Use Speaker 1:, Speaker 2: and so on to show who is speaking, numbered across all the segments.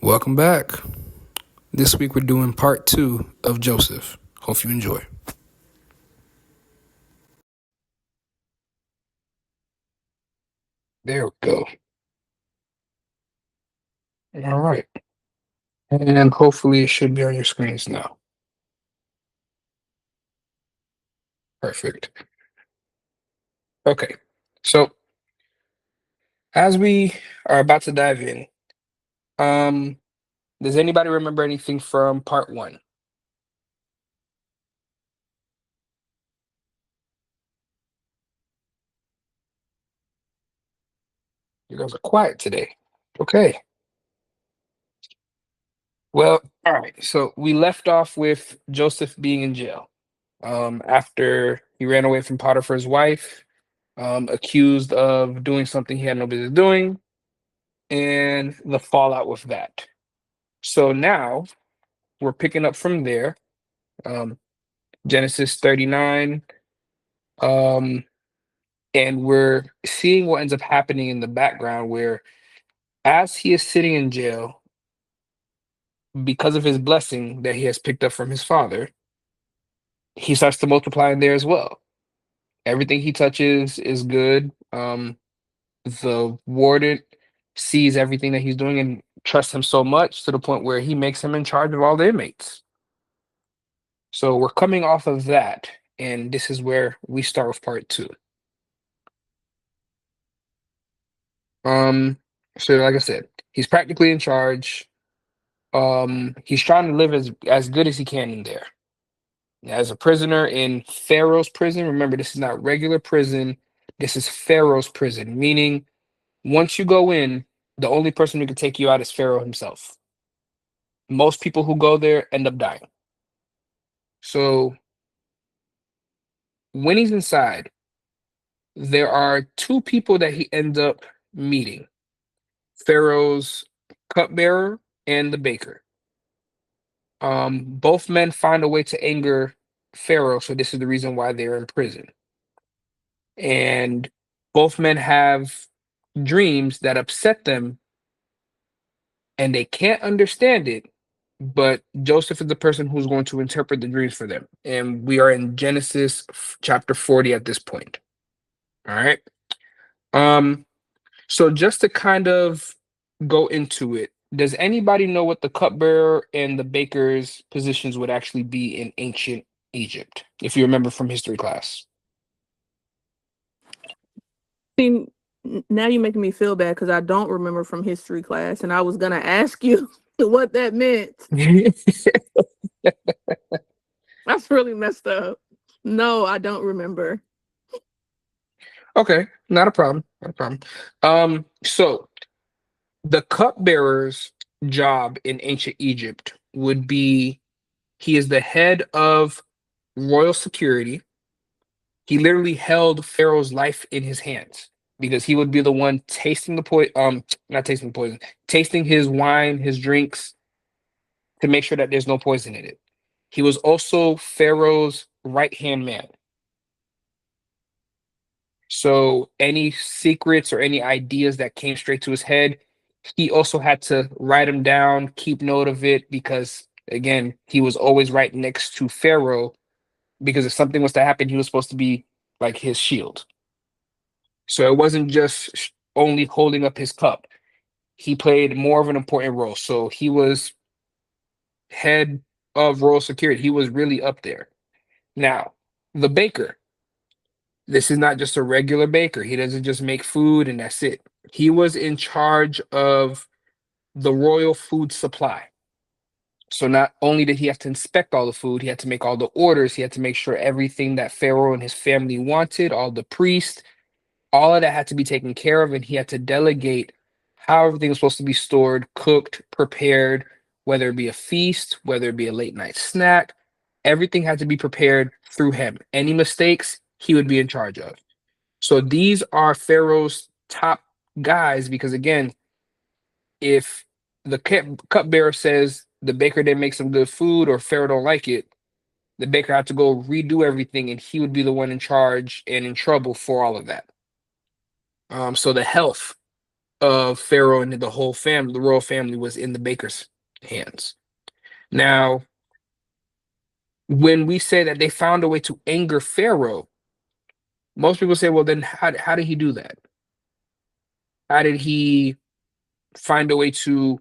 Speaker 1: Welcome back. This week we're doing part two of Joseph. Hope you enjoy. There we go. All right. And hopefully it should be on your screens now. Perfect. Okay. So as we are about to dive in, um, does anybody remember anything from part one? You guys are quiet today. Okay. Well, all right. So we left off with Joseph being in jail. After he ran away from Potiphar's wife, accused of doing something he had no business doing, and the fallout with that. So now we're picking up from there. Um, Genesis 39. Um, and we're seeing what ends up happening in the background where as he is sitting in jail because of his blessing that he has picked up from his father, he starts to multiply in there as well. Everything he touches is good. The warden sees everything that he's doing and trusts him so much to the point where he makes him in charge of all the inmates. So we're coming off of that, and this is where we start with part two. Um, so like I said, he's practically in charge. He's trying to live as good as he can in there. As a prisoner in Pharaoh's prison, remember this is not regular prison. This is Pharaoh's prison, meaning once you go in, the only person who can take you out is Pharaoh himself. Most people who go there end up dying. So when he's inside, there are two people that he ends up meeting. Pharaoh's cupbearer and the baker. Both men find a way to anger Pharaoh, so this is the reason why they're in prison. And both men have dreams that upset them, and they can't understand it. But Joseph is the person who's going to interpret the dreams for them. And we are in Genesis chapter 40 at this point. All right. Um, so just to kind of go into it, does anybody know what the cupbearer and the baker's positions would actually be in ancient Egypt, if you remember from history class?
Speaker 2: See, now you're making me feel bad because I don't remember from history class, and I was gonna ask you what that meant. That's really messed up. No, I don't remember.
Speaker 1: Okay, not a problem. Not a problem. So the cupbearer's job in ancient Egypt would be he is the head of royal security. He literally held Pharaoh's life in his hands because he would be the one tasting the poison, not tasting the poison, tasting his wine, his drinks to make sure that there's no poison in it. He was also Pharaoh's right hand man. So any secrets or any ideas that came straight to his head, he also had to write them down, keep note of it, because again, he was always right next to Pharaoh. Because if something was to happen, he was supposed to be like his shield. So it wasn't just only holding up his cup. He played more of an important role. So he was head of royal security. He was really up there. Now, the baker. This is not just a regular baker. He doesn't just make food and that's it. He was in charge of the royal food supply. So not only did he have to inspect all the food, he had to make all the orders. He had to make sure everything that Pharaoh and his family wanted, all the priests, all of that had to be taken care of, and he had to delegate how everything was supposed to be stored, cooked, prepared, whether it be a feast, whether it be a late night snack. Everything had to be prepared through him. Any mistakes, he would be in charge of. So these are Pharaoh's top guys because again, if the cupbearer says the baker didn't make some good food or Pharaoh don't like it, the baker had to go redo everything, and he would be the one in charge and in trouble for all of that. So the health. of Pharaoh and the whole family, the royal family, was in the baker's hands. Now, when we say that they found a way to anger Pharaoh, most people say, well, then how did he do that? How did he find a way to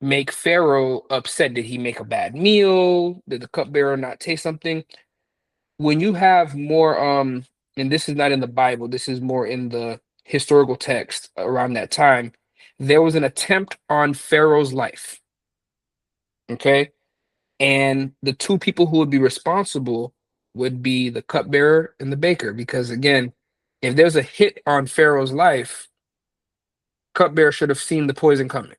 Speaker 1: make Pharaoh upset? Did he make a bad meal? Did the cupbearer not taste something? When you have more, and this is not in the Bible, this is more in the historical text around that time, there was an attempt on Pharaoh's life. Okay. And the two people who would be responsible would be the cupbearer and the baker. Because again, if there's a hit on Pharaoh's life, cupbearer should have seen the poison coming.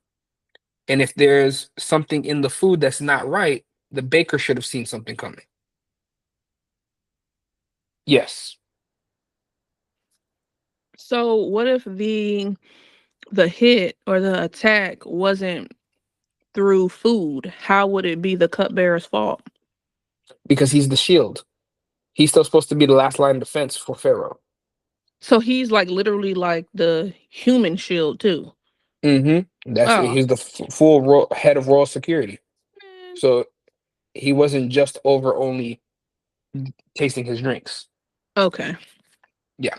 Speaker 1: And if there's something in the food that's not right, the baker should have seen something coming. Yes.
Speaker 2: So what if the hit or the attack wasn't through food? How would it be the cupbearer's fault?
Speaker 1: Because he's the shield. He's still supposed to be the last line of defense for Pharaoh.
Speaker 2: So he's like literally like the human shield too.
Speaker 1: That's
Speaker 2: Oh,
Speaker 1: he's the full head of royal security.
Speaker 2: man.
Speaker 1: So he wasn't just over only tasting his drinks.
Speaker 2: Okay.
Speaker 1: Yeah.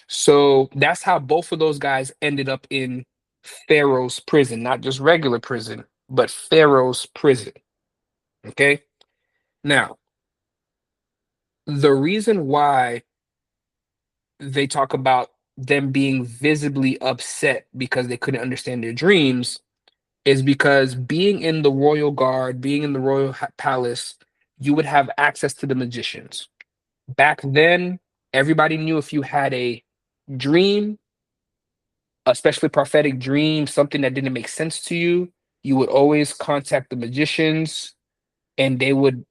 Speaker 1: So that's how both of those guys ended up in Pharaoh's prison, not just regular prison, but Pharaoh's prison. Okay. Now, the reason why they talk about them being visibly upset because they couldn't understand their dreams is because being in the royal guard, being in the royal palace, you would have access to the magicians. Back then, everybody knew if you had a dream, especially prophetic dream, something that didn't make sense to you, you would always contact the magicians and they would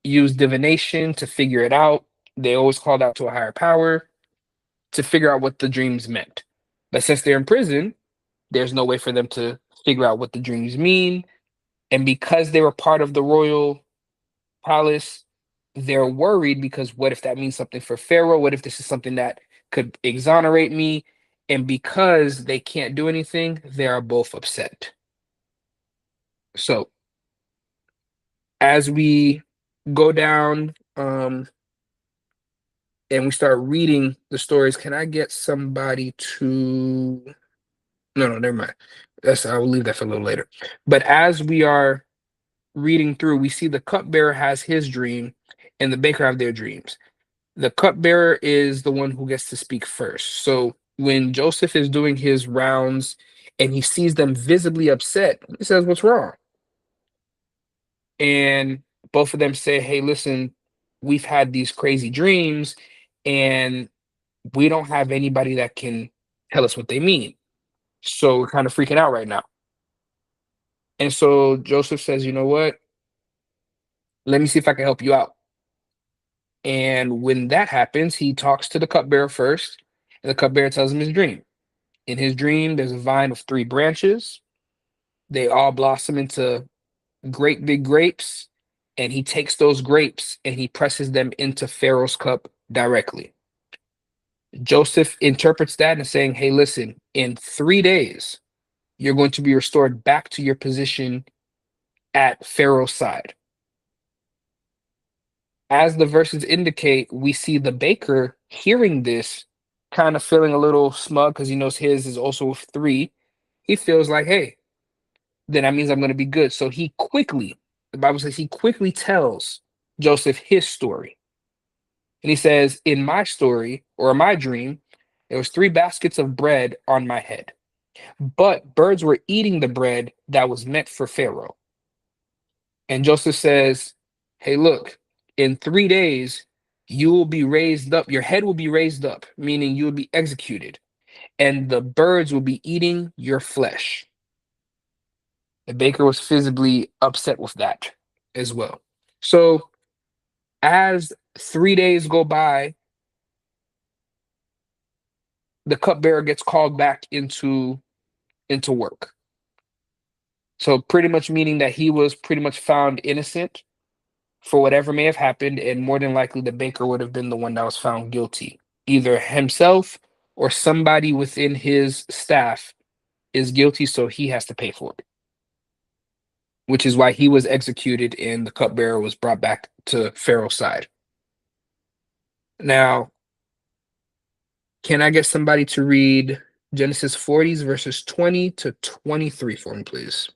Speaker 1: use divination to figure it out. They always called out to a higher power to figure out what the dreams meant. But since they're in prison, there's no way for them to figure out what the dreams mean. And because they were part of the royal palace, they're worried because what if that means something for Pharaoh? What if this is something that could exonerate me? And because they can't do anything, they are both upset. So as we go down and we start reading the stories, can I get somebody to no, never mind. That's I will leave that for a little later. But as we are reading through, we see the cupbearer has his dream and the baker have their dreams. The cupbearer is the one who gets to speak first. So when Joseph is doing his rounds and he sees them visibly upset, he says, "What's wrong?" And both of them say, "Hey, listen, we've had these crazy dreams and we don't have anybody that can tell us what they mean. So we're kind of freaking out right now." And so Joseph says, "You know what? Let me see if I can help you out." And when that happens, he talks to the cupbearer first, and the cupbearer tells him his dream. In his dream, there's a vine of three branches. They all blossom into great big grapes, and he takes those grapes and he presses them into Pharaoh's cup directly. Joseph interprets that and saying, "Hey, listen, in 3 days, you're going to be restored back to your position at Pharaoh's side." As the verses indicate, we see the baker hearing this, kind of feeling a little smug because he knows his is also with three. He feels like, hey, then that means I'm going to be good. So he quickly, the Bible says, he quickly tells Joseph his story. And he says, in my story or my dream, there was three baskets of bread on my head, but birds were eating the bread that was meant for Pharaoh. And Joseph says, hey, look, in 3 days, you will be raised up. Your head will be raised up, meaning you will be executed, and the birds will be eating your flesh. The baker was visibly upset with that as well. So as 3 days go by, the cupbearer gets called back into work. So pretty much meaning that he was pretty much found innocent for whatever may have happened, and more than likely the baker would have been the one that was found guilty, either himself or somebody within his staff is guilty, so he has to pay for it, which is why he was executed and the cupbearer was brought back to Pharaoh's side. Now, can I get somebody to read Genesis 40s verses 20 to 23 for me, please?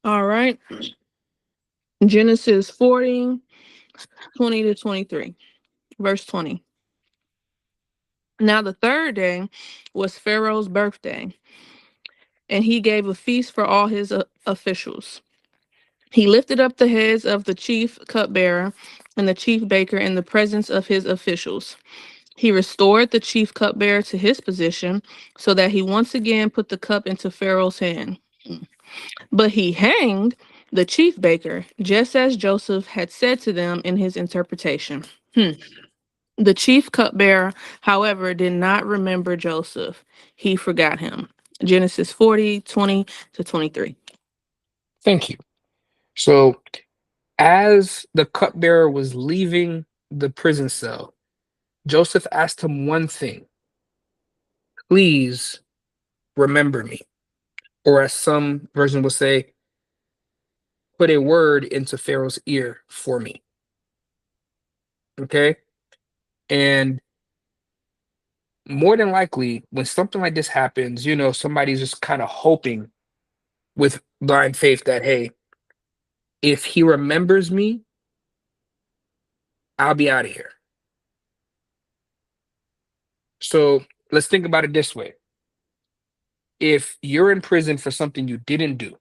Speaker 2: All right. Genesis 40, 20 to 23. Verse 20. Now the third day was Pharaoh's birthday, and he gave a feast for all his officials. He lifted up the heads of the chief cupbearer and the chief baker in the presence of his officials. He restored the chief cupbearer to his position so that he once again put the cup into Pharaoh's hand. But he hanged the chief baker, just as Joseph had said to them in his interpretation. The chief cupbearer, however, did not remember Joseph. He forgot him. Genesis 40, 20 to 23.
Speaker 1: Thank you. So, as the cupbearer was leaving the prison cell, Joseph asked him one thing: please remember me. Or, as some version will say, put a word into Pharaoh's ear for me. Okay? And more than likely, when something like this happens, somebody's just kind of hoping with blind faith that, hey, if he remembers me, I'll be out of here. So let's think about it this way. If you're in prison for something you didn't do,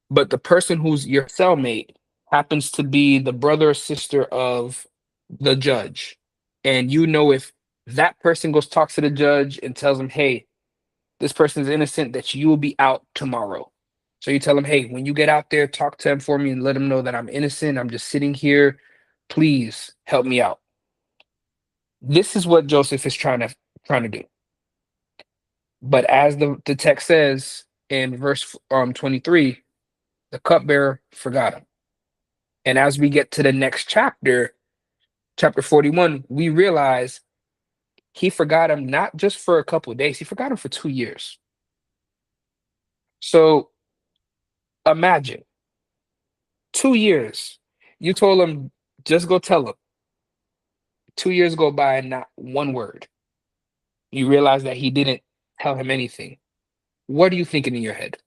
Speaker 1: but the person who's your cellmate happens to be the brother or sister of the judge, and if that person goes talks to the judge and tells him, hey, this person is innocent, that you will be out tomorrow. So you tell him, hey, when you get out there, talk to him for me and let him know that I'm innocent. I'm just sitting here. Please help me out. This is what Joseph is trying to do. But as the text says in verse 23, the cupbearer forgot him. And as we get to the next chapter, chapter 41, we realize he forgot him not just for a couple of days, he forgot him for 2 years. So imagine 2 years. You told him, just go tell him. 2 years go by and not one word. You realize that he didn't tell him anything. What are you thinking in your head?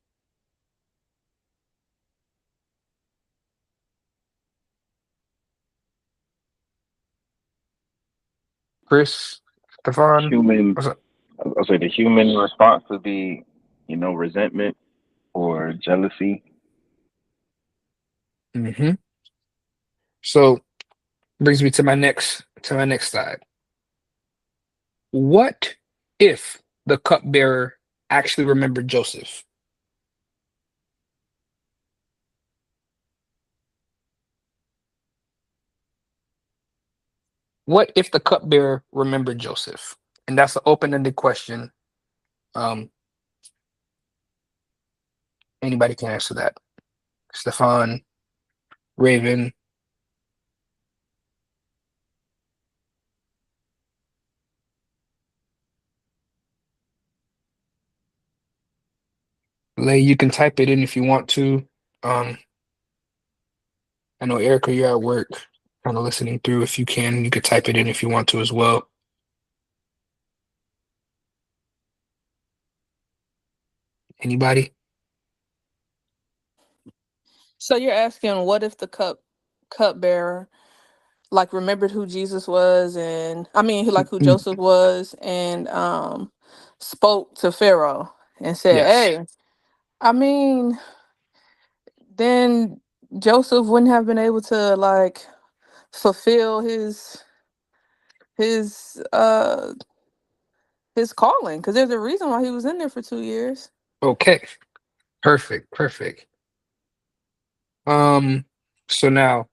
Speaker 1: Chris, Stefan,
Speaker 3: Human,
Speaker 1: what's up?
Speaker 3: I'll say the human response would be, resentment or jealousy.
Speaker 1: Hmm. So brings me to my next slide. What if the cupbearer actually remembered Joseph? What if the cupbearer remembered Joseph? And that's an open-ended question. Um, Anybody can answer that. Stefan, Raven, Lay, you can type it in if you want to. Um, I know Erica, you're at work, kind of listening through. If you can, you could type it in if you want to as well. Anybody?
Speaker 2: So you're asking, what if the cupbearer like remembered who Jesus was, and I mean like who
Speaker 1: Mm,
Speaker 2: Joseph was, and spoke to Pharaoh and said,
Speaker 1: yes.
Speaker 2: hey, I mean, then Joseph wouldn't have been able to like fulfill his uh his calling, because there's a reason why he was in there for 2 years.
Speaker 1: Okay. Perfect. Perfect. Um, so now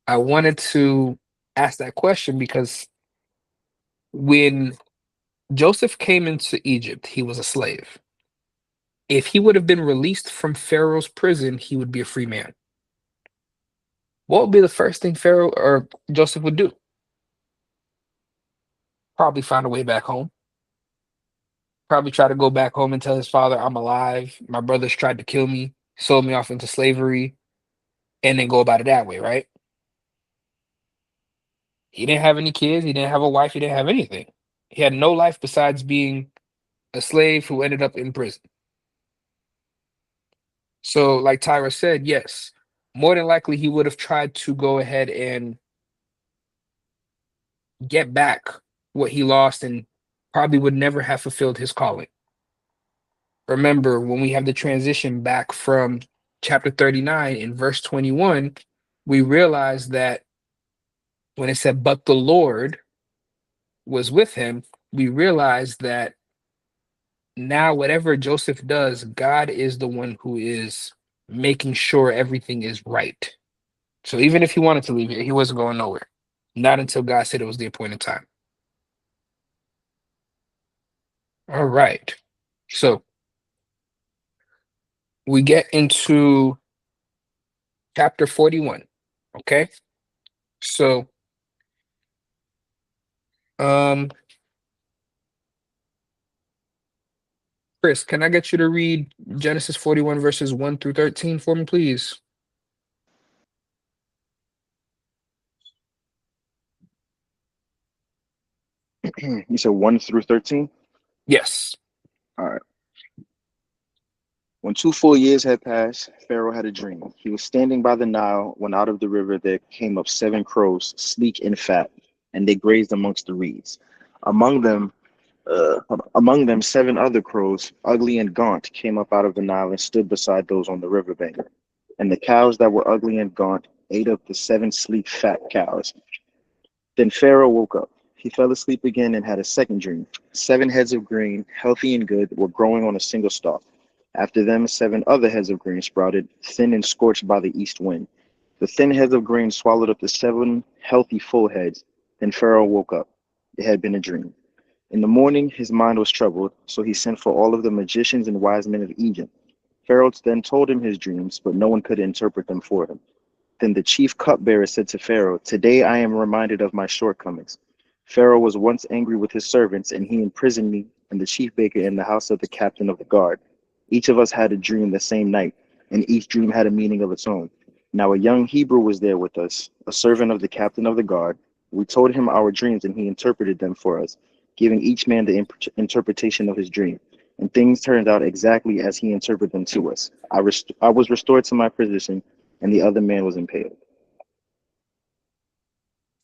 Speaker 1: I wanted to ask that question because when Joseph came into Egypt, he was a slave. If he would have been released from Pharaoh's prison, he would be a free man. What would be the first thing Pharaoh or Joseph would do? Probably found a way back home. Probably try to go back home and tell his father, I'm alive. My brothers tried to kill me, sold me off into slavery, and then go about it that way, right? He didn't have any kids. He didn't have a wife. He didn't have anything. He had no life besides being a slave who ended up in prison. So, like Tyra said, yes, more than likely he would have tried to go ahead and get back what he lost and probably would never have fulfilled his calling. Remember, when we have the transition back from chapter 39 in verse 21, we realize that when it said, but the Lord was with him, we realize that now whatever Joseph does, God is the one who is making sure everything is right. So even if he wanted to leave here, he wasn't going nowhere. Not until God said it was the appointed time. All right. So we get into chapter 41. Okay. So um Chris, can I get you to read Genesis 41 verses 1 through 13 for me, please?
Speaker 3: You said 1 through 13?
Speaker 1: Yes.
Speaker 3: All right. When 2 full years had passed, Pharaoh had a dream. He was standing by the Nile when out of the river there came up 7 crows, sleek and fat, and they grazed amongst the reeds. Among them, among them, 7 other crows, ugly and gaunt, came up out of the Nile and stood beside those on the riverbank. And the cows that were ugly and gaunt ate up the 7 sleek, fat cows. Then Pharaoh woke up. He fell asleep again and had a second dream. 7 heads of grain, healthy and good, were growing on a single stalk. After them, 7 other heads of grain sprouted, thin and scorched by the east wind. The thin heads of grain swallowed up the 7 healthy, full heads. Then Pharaoh woke up. It had been a dream. In the morning, his mind was troubled, so he sent for all of the magicians and wise men of Egypt. Pharaoh then told him his dreams, but no one could interpret them for him. Then the chief cupbearer said to Pharaoh, today I am reminded of my shortcomings. Pharaoh was once angry with his servants, and he imprisoned me and the chief baker in the house of the captain of the guard. Each of us had a dream the same night, and each dream had a meaning of its own. Now a young Hebrew was there with us, a servant of the captain of the guard. We told him our dreams, and he interpreted them for us, giving each man the interpretation of his dream. And things turned out exactly as he interpreted them to us. I was restored to my position, and the other man was impaled.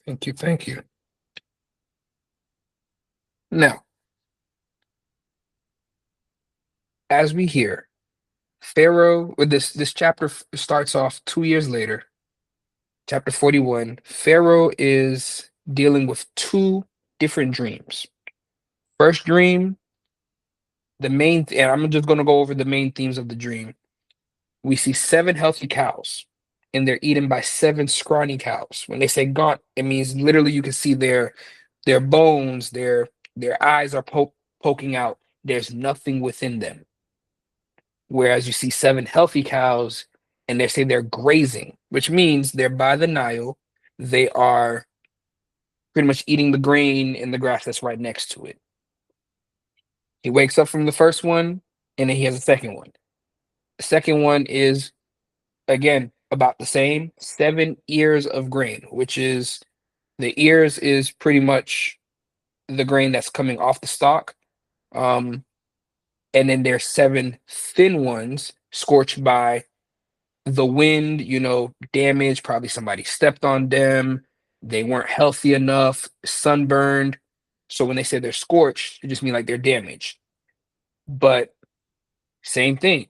Speaker 1: Thank you. Thank you. Now, as we hear, Pharaoh, with this chapter starts off 2 years later, chapter 41. Pharaoh is dealing with two different dreams. First dream, and I'm just going to go over the main themes of the dream. We see 7 healthy cows, and they're eaten by 7 scrawny cows. When they say gaunt, it means literally you can see their bones, their eyes are poking out. There's nothing within them. Whereas you see 7 healthy cows, and they say they're grazing, which means they're by the Nile. They are pretty much eating the grain in the grass that's right next to it. He wakes up from the first one, and then he has a second one. The second one is again about the same 7 ears of grain, which is the ears is pretty much the grain that's coming off the stalk. Um, and then there's 7 thin ones scorched by the wind, damage, probably somebody stepped on them, they weren't healthy enough, sunburned. So when they say they're scorched, it just means like they're damaged. But same thing,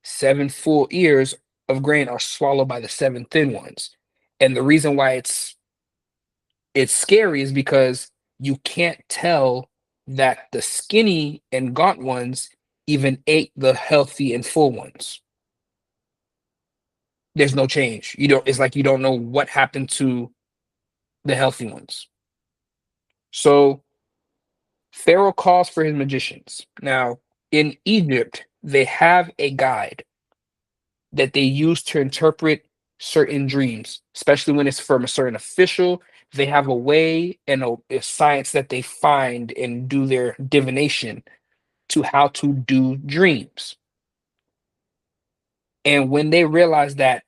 Speaker 1: 7 full ears of grain are swallowed by the 7 thin ones. And the reason why it's scary is because you can't tell that the skinny and gaunt ones even ate the healthy and full ones. There's no change. It's like you don't know what happened to the healthy ones. So Pharaoh calls for his magicians. Now, in Egypt, they have a guide that they use to interpret certain dreams, especially when it's from a certain official. they have a way and a science that they find and do their divination to how to do dreams. And when they realize that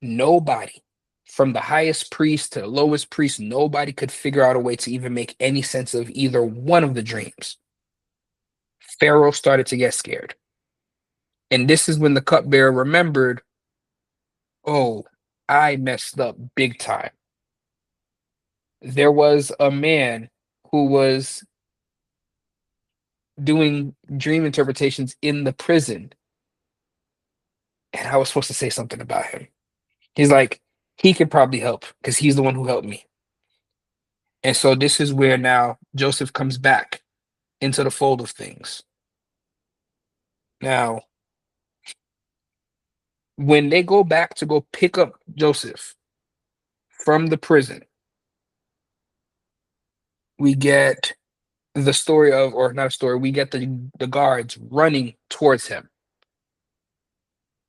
Speaker 1: nobody, from the highest priest to the lowest priest, nobody could figure out a way to even make any sense of either one of the dreams, Pharaoh started to get scared. And this is when the cupbearer remembered, oh, I messed up big time. There was a man who was doing dream interpretations in the prison, and I was supposed to say something about him. He's like, he could probably help because he's the one who helped me. And so this is where now Joseph comes back into the fold of things. Now, when they go back to go pick up Joseph from the prison, we get the story of, or not a story, we get the guards running towards him.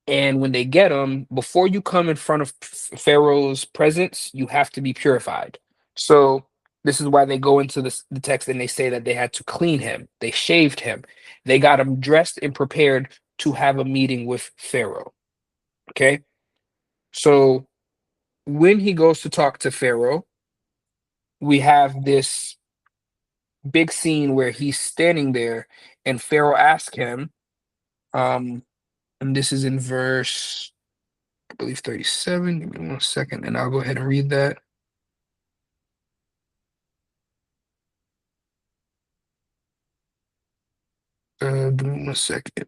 Speaker 1: And when they get him, before you come in front of Pharaoh's presence, you have to be purified. So this is why they go into the text and they say that they had to clean him. They shaved him. They got him dressed and prepared to have a meeting with Pharaoh. Okay. So when he goes to talk to Pharaoh, we have this big scene where he's standing there and Pharaoh asks him, um, and this is in verse, I believe 37. Give me 1 second, and I'll go ahead and read that. Give me 1 second.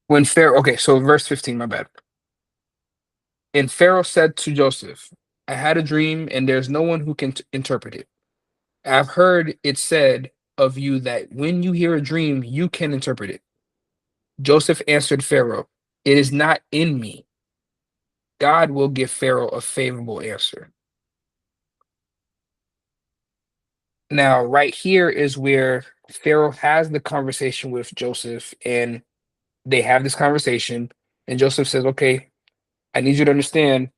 Speaker 1: When Pharaoh, okay, so verse 15, my bad. And Pharaoh said to Joseph, I had a dream, and there's no one who can interpret it. I've heard it said of you that when you hear a dream, you can interpret it. Joseph answered Pharaoh, it is not in me. God will give Pharaoh a favorable answer. Now, right here is where Pharaoh has the conversation with Joseph, and they have this conversation, and Joseph says, okay, I need you to understand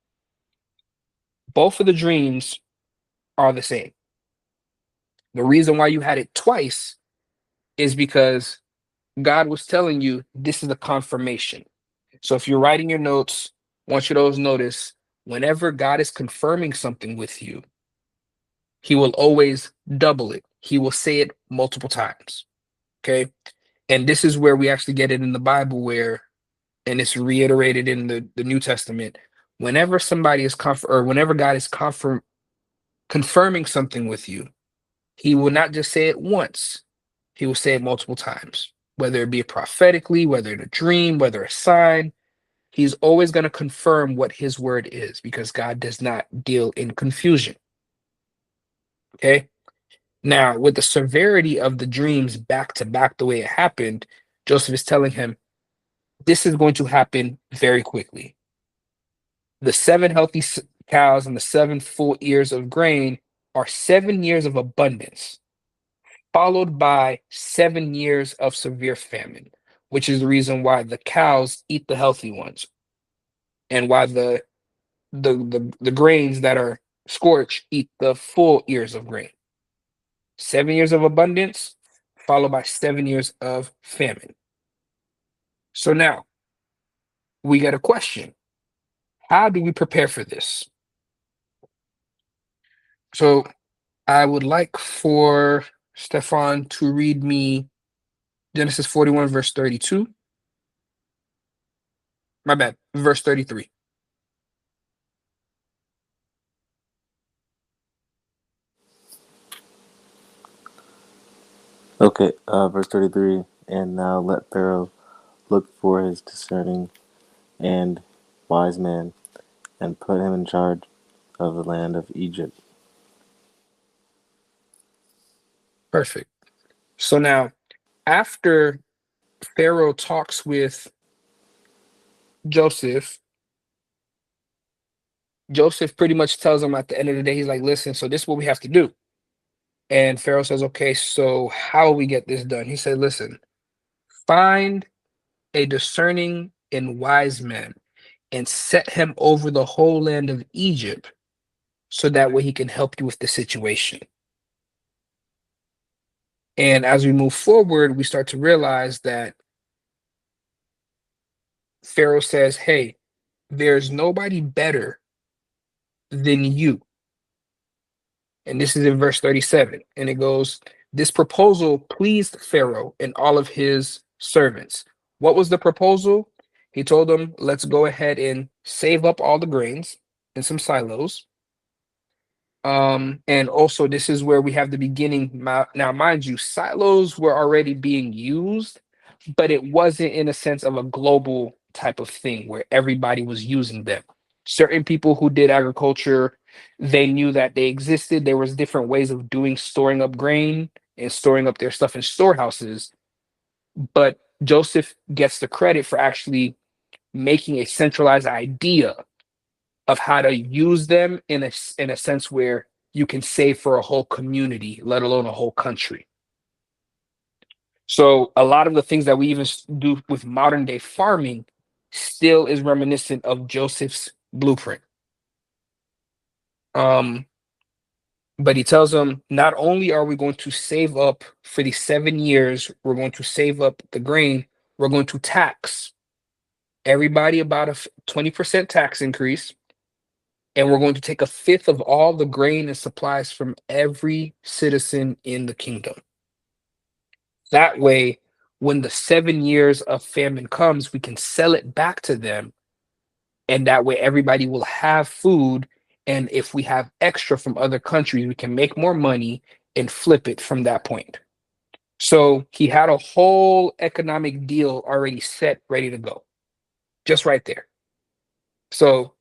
Speaker 1: both of the dreams are the same. The reason why you had it twice is because God was telling you this is a confirmation. So if you're writing your notes, I want you to always notice whenever God is confirming something with you, he will always double it. He will say it multiple times. Okay. And this is where we actually get it in the Bible where, and it's reiterated in the New Testament, whenever somebody is or whenever God is confirming something with you, he will not just say it once, he will say it multiple times, whether it be prophetically, whether in a dream, whether a sign. He's always going to confirm what his word is because God does not deal in confusion. Okay. Now, with the severity of the dreams back to back, the way it happened, Joseph is telling him, this is going to happen very quickly. The 7 healthy cows and the 7 full ears of grain are 7 years of abundance, followed by 7 years of severe famine, which is the reason why the cows eat the healthy ones and why the grains that are scorched eat the full ears of grain. 7 years of abundance, followed by 7 years of famine. So now we got a question. How do we prepare for this? So I would like for Stefan to read me Genesis 41, verse 32. My bad, verse 33.
Speaker 4: Okay, verse 33. And now let Pharaoh look for his discerning and wise man, and put him in charge of the land of Egypt.
Speaker 1: Perfect. So now, after Pharaoh talks with Joseph, Joseph pretty much tells him at the end of the day, he's like, listen, so this is what we have to do. And Pharaoh says, okay, so how will we get this done? He said, listen, find a discerning and wise men and set him over the whole land of Egypt so that way he can help you with the situation. And as we move forward, we start to realize that Pharaoh says, hey, there's nobody better than you. And this is in verse 37. And it goes, this proposal pleased Pharaoh and all of his servants. What was the proposal? He told them, let's go ahead and save up all the grains in some silos. And also, this is where we have the beginning. Now, mind you, silos were already being used, but it wasn't in a sense of a global type of thing where everybody was using them. Certain people who did agriculture, they knew that they existed. There was different ways of doing storing up grain and storing up their stuff in storehouses. But Joseph gets the credit for actually making a centralized idea of how to use them in a sense where you can save for a whole community, let alone a whole country. So a lot of the things that we even do with modern day farming still is reminiscent of Joseph's blueprint. Um, but he tells them, not only are we going to save up for the 7 years, we're going to save up the grain, we're going to tax everybody about a 20% tax increase, and we're going to take a fifth of all the grain and supplies from every citizen in the kingdom. That way, when the 7 years of famine comes, we can sell it back to them. And that way, everybody will have food. And if we have extra from other countries, we can make more money and flip it from that point. So he had a whole economic deal already set, ready to go, just right there. So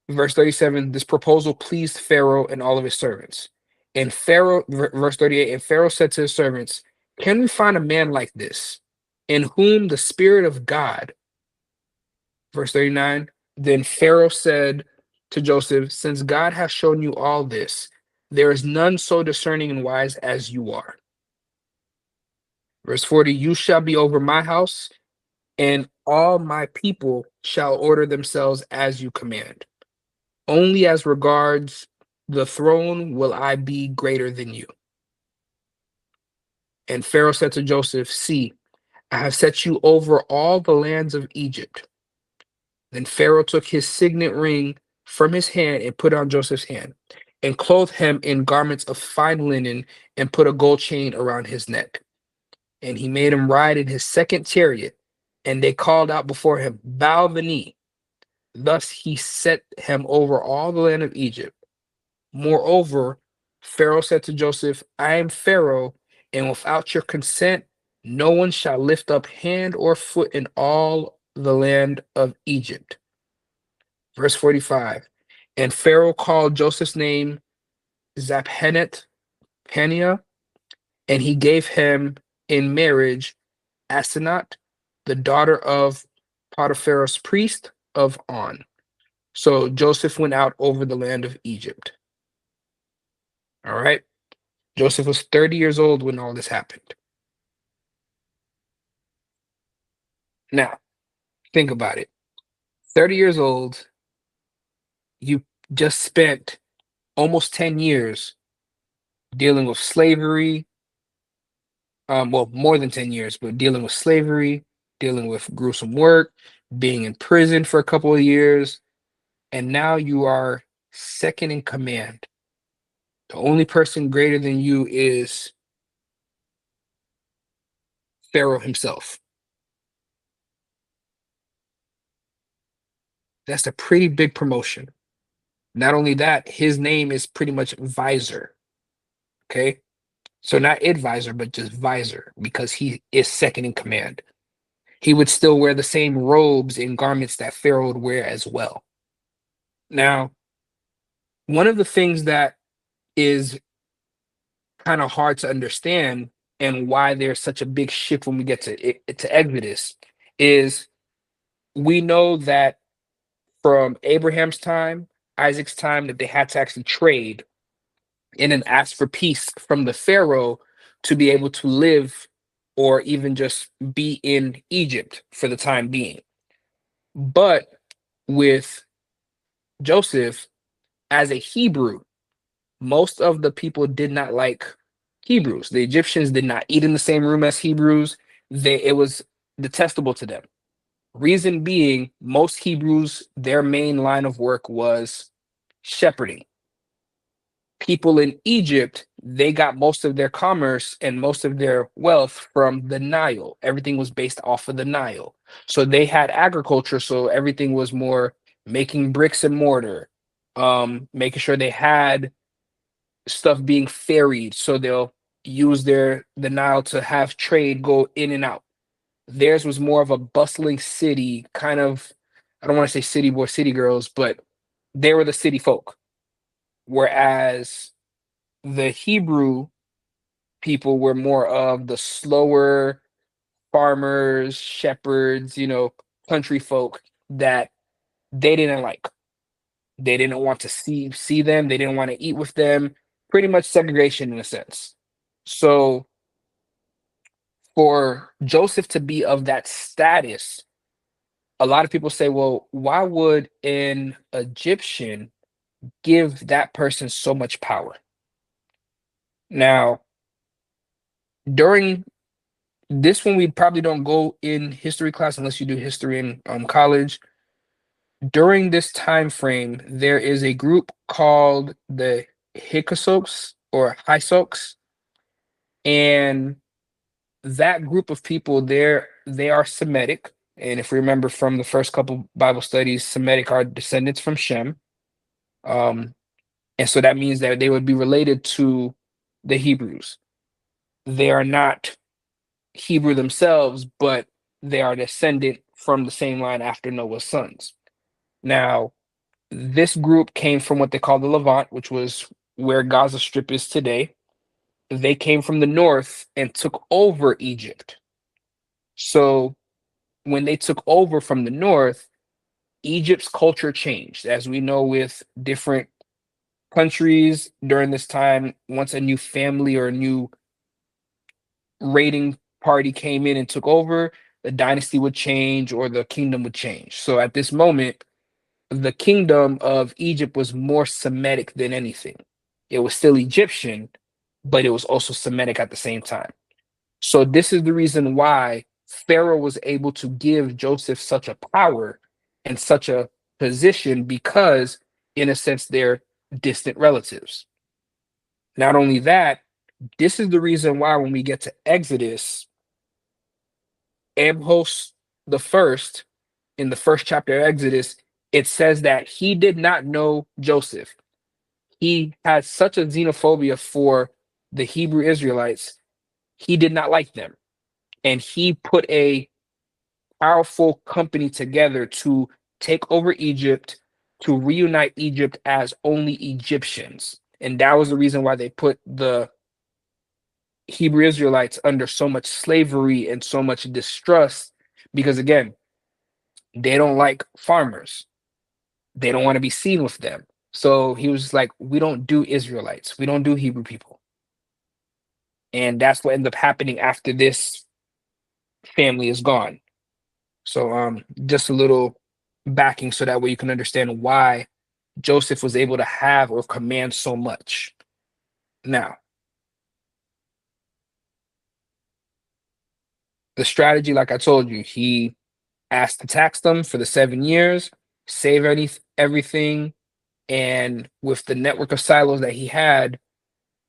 Speaker 1: verse 37, this proposal pleased Pharaoh and all of his servants. And Pharaoh, verse 38, and Pharaoh said to his servants, can we find a man like this, in whom the Spirit of God, verse 39, then Pharaoh said to Joseph, since God has shown you all this, there is none so discerning and wise as you are. Verse 40, you shall be over my house, and all my people shall order themselves as you command. Only as regards the throne will I be greater than you. And Pharaoh said to Joseph, see, I have set you over all the lands of Egypt. Then Pharaoh took his signet ring from his hand and put on Joseph's hand, and clothed him in garments of fine linen, and put a gold chain around his neck. And he made him ride in his second chariot, and they called out before him, bow the knee. Thus he set him over all the land of Egypt. Moreover, Pharaoh said to Joseph, I am Pharaoh, and without your consent, no one shall lift up hand or foot in all the land of Egypt. Verse 45. And Pharaoh called Joseph's name Zaphenet Paneah, and he gave him in marriage Asenath, the daughter of Potiphar's priest of On. So Joseph went out over the land of Egypt. All right. Joseph was 30 years old when all this happened. Now, think about it. 30 years old, you just spent almost 10 years dealing with slavery. Well, more than 10 years, but dealing with slavery, dealing with gruesome work, being in prison for a couple of years, and now you are second in command. The only person greater than you is Pharaoh himself. That's a pretty big promotion. Not only that, his name is pretty much Visor. Okay. So not advisor, but just visor, because he is second in command. He would still wear the same robes and garments that Pharaoh would wear as well. Now, one of the things that is kind of hard to understand and why there's such a big shift when we get to Exodus is we know that from Abraham's time, Isaac's time, that they had to actually trade and then ask for peace from the Pharaoh to be able to live or even just be in Egypt for the time being. But with Joseph, as a Hebrew, most of the people did not like Hebrews. The Egyptians did not eat in the same room as Hebrews. It was detestable to them. Reason being, most Hebrews, their main line of work was shepherding. People in Egypt, they got most of their commerce and most of their wealth from the Nile. Everything was based off of the Nile. So they had agriculture, so everything was more making bricks and mortar, making sure they had stuff being ferried, so they'll use the Nile to have trade go in and out. Theirs was more of a bustling city, kind of, I don't want to say city boy, city girls, but they were the city folk. Whereas the Hebrew people were more of the slower farmers, shepherds, country folk that they didn't like. They didn't want to see them, they didn't want to eat with them. Pretty much segregation in a sense. So for Joseph to be of that status, a lot of people say, well, why would an Egyptian give that person so much power? Now, during this one, we probably don't go in history class unless you do history in college. During this time frame, there is a group called the Hyksos or Hysoks, and that group of people there, they are Semitic. And if we remember from the first couple Bible studies, Semitic are descendants from Shem. Um, and so that means that they would be related to the Hebrews. They are not Hebrew themselves, but they are descendant from the same line after Noah's sons. Now, this group came from what they call the Levant, which was where Gaza Strip is today. They came from the north and took over Egypt. So when they took over from the north, Egypt's culture changed. As we know, with different countries during this time, once a new family or a new raiding party came in and took over, the dynasty would change or the kingdom would change. So at this moment, the kingdom of Egypt was more Semitic than anything. It was still Egyptian, but it was also Semitic at the same time. So this is the reason why Pharaoh was able to give Joseph such a power and such a position, because in a sense they're distant relatives. Not only that, this is the reason why when we get to Exodus, Amhos the first, in the first chapter of Exodus, it says that he did not know Joseph. He had such a xenophobia for the Hebrew Israelites. He did not like them. And he put a powerful company together to take over Egypt, to reunite Egypt as only Egyptians. And that was the reason why they put the Hebrew Israelites under so much slavery and so much distrust, because again, they don't like farmers. They don't want to be seen with them. So he was like, we don't do Israelites. We don't do Hebrew people. And that's what ended up happening after this family is gone. So just a little backing so that way you can understand why Joseph was able to have or command so much. Now, the strategy, like I told you, he asked to tax them for the 7 years, save everything, and with the network of silos that he had,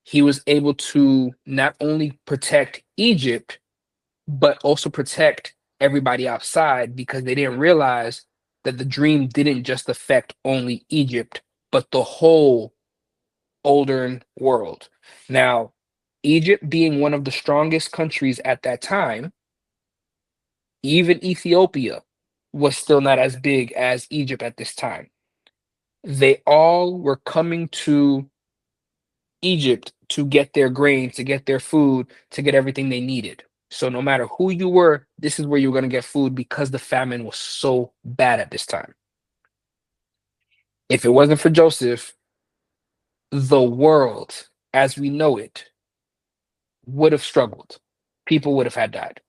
Speaker 1: he was able to not only protect Egypt, but also protect everybody outside, because they didn't realize that the dream didn't just affect only Egypt, but the whole older world. Now, Egypt being one of the strongest countries at that time, even Ethiopia was still not as big as Egypt at this time. They all were coming to Egypt to get their grain, to get their food, to get everything they needed. So no matter who you were, this is where you were going to get food, because the famine was so bad at this time. If it wasn't for Joseph, the world as we know it would have struggled. people would have had died.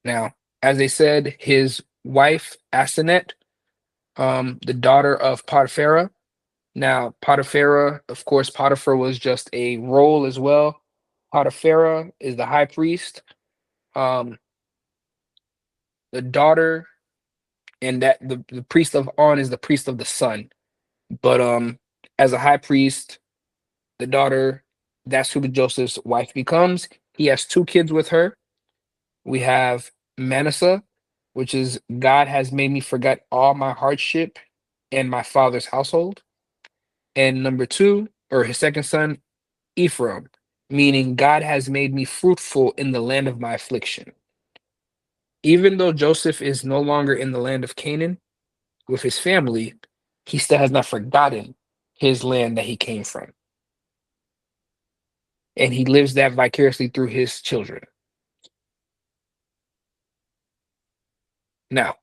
Speaker 1: Now, as they said, his wife Asenath, the daughter of Potiphar. Now, Potiphar, of course, Potiphar was just a role as well. Potiphar is the high priest. Um, the daughter, and that the priest of On is the priest of the sun. But as a high priest, the daughter, that's who Joseph's wife becomes. He has two kids with her. We have Manasseh, which is God has made me forget all my hardship and my father's household. And number two, or his second son, Ephraim, meaning God has made me fruitful in the land of my affliction. Even though Joseph is no longer in the land of Canaan with his family, he still has not forgotten his land that he came from. And he lives that vicariously through his children. Now,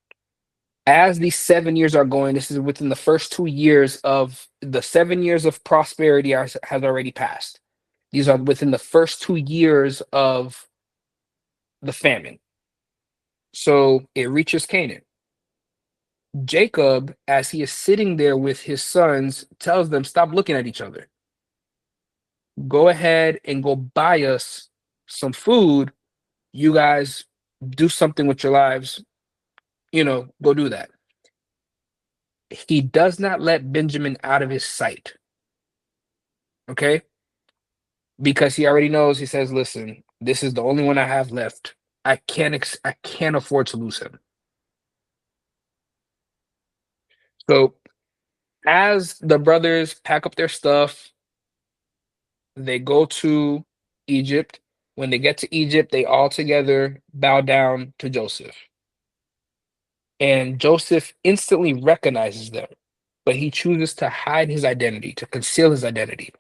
Speaker 1: as these 7 years are going, this is within the first 2 years of the 7 years of prosperity has already passed. These are within the first 2 years of the famine. So it reaches Canaan. Jacob, as he is sitting there with his sons, tells them, stop looking at each other. Go ahead and go buy us some food. You guys do something with your lives. Go do that. He does not let Benjamin out of his sight. Okay? Because he already knows, he says, listen, this is the only one I have left. I can't afford to lose him. So as the brothers pack up their stuff, they go to Egypt. When they get to Egypt, they all together bow down to Joseph. And Joseph instantly recognizes them, but he chooses to hide his identity, to conceal his identity.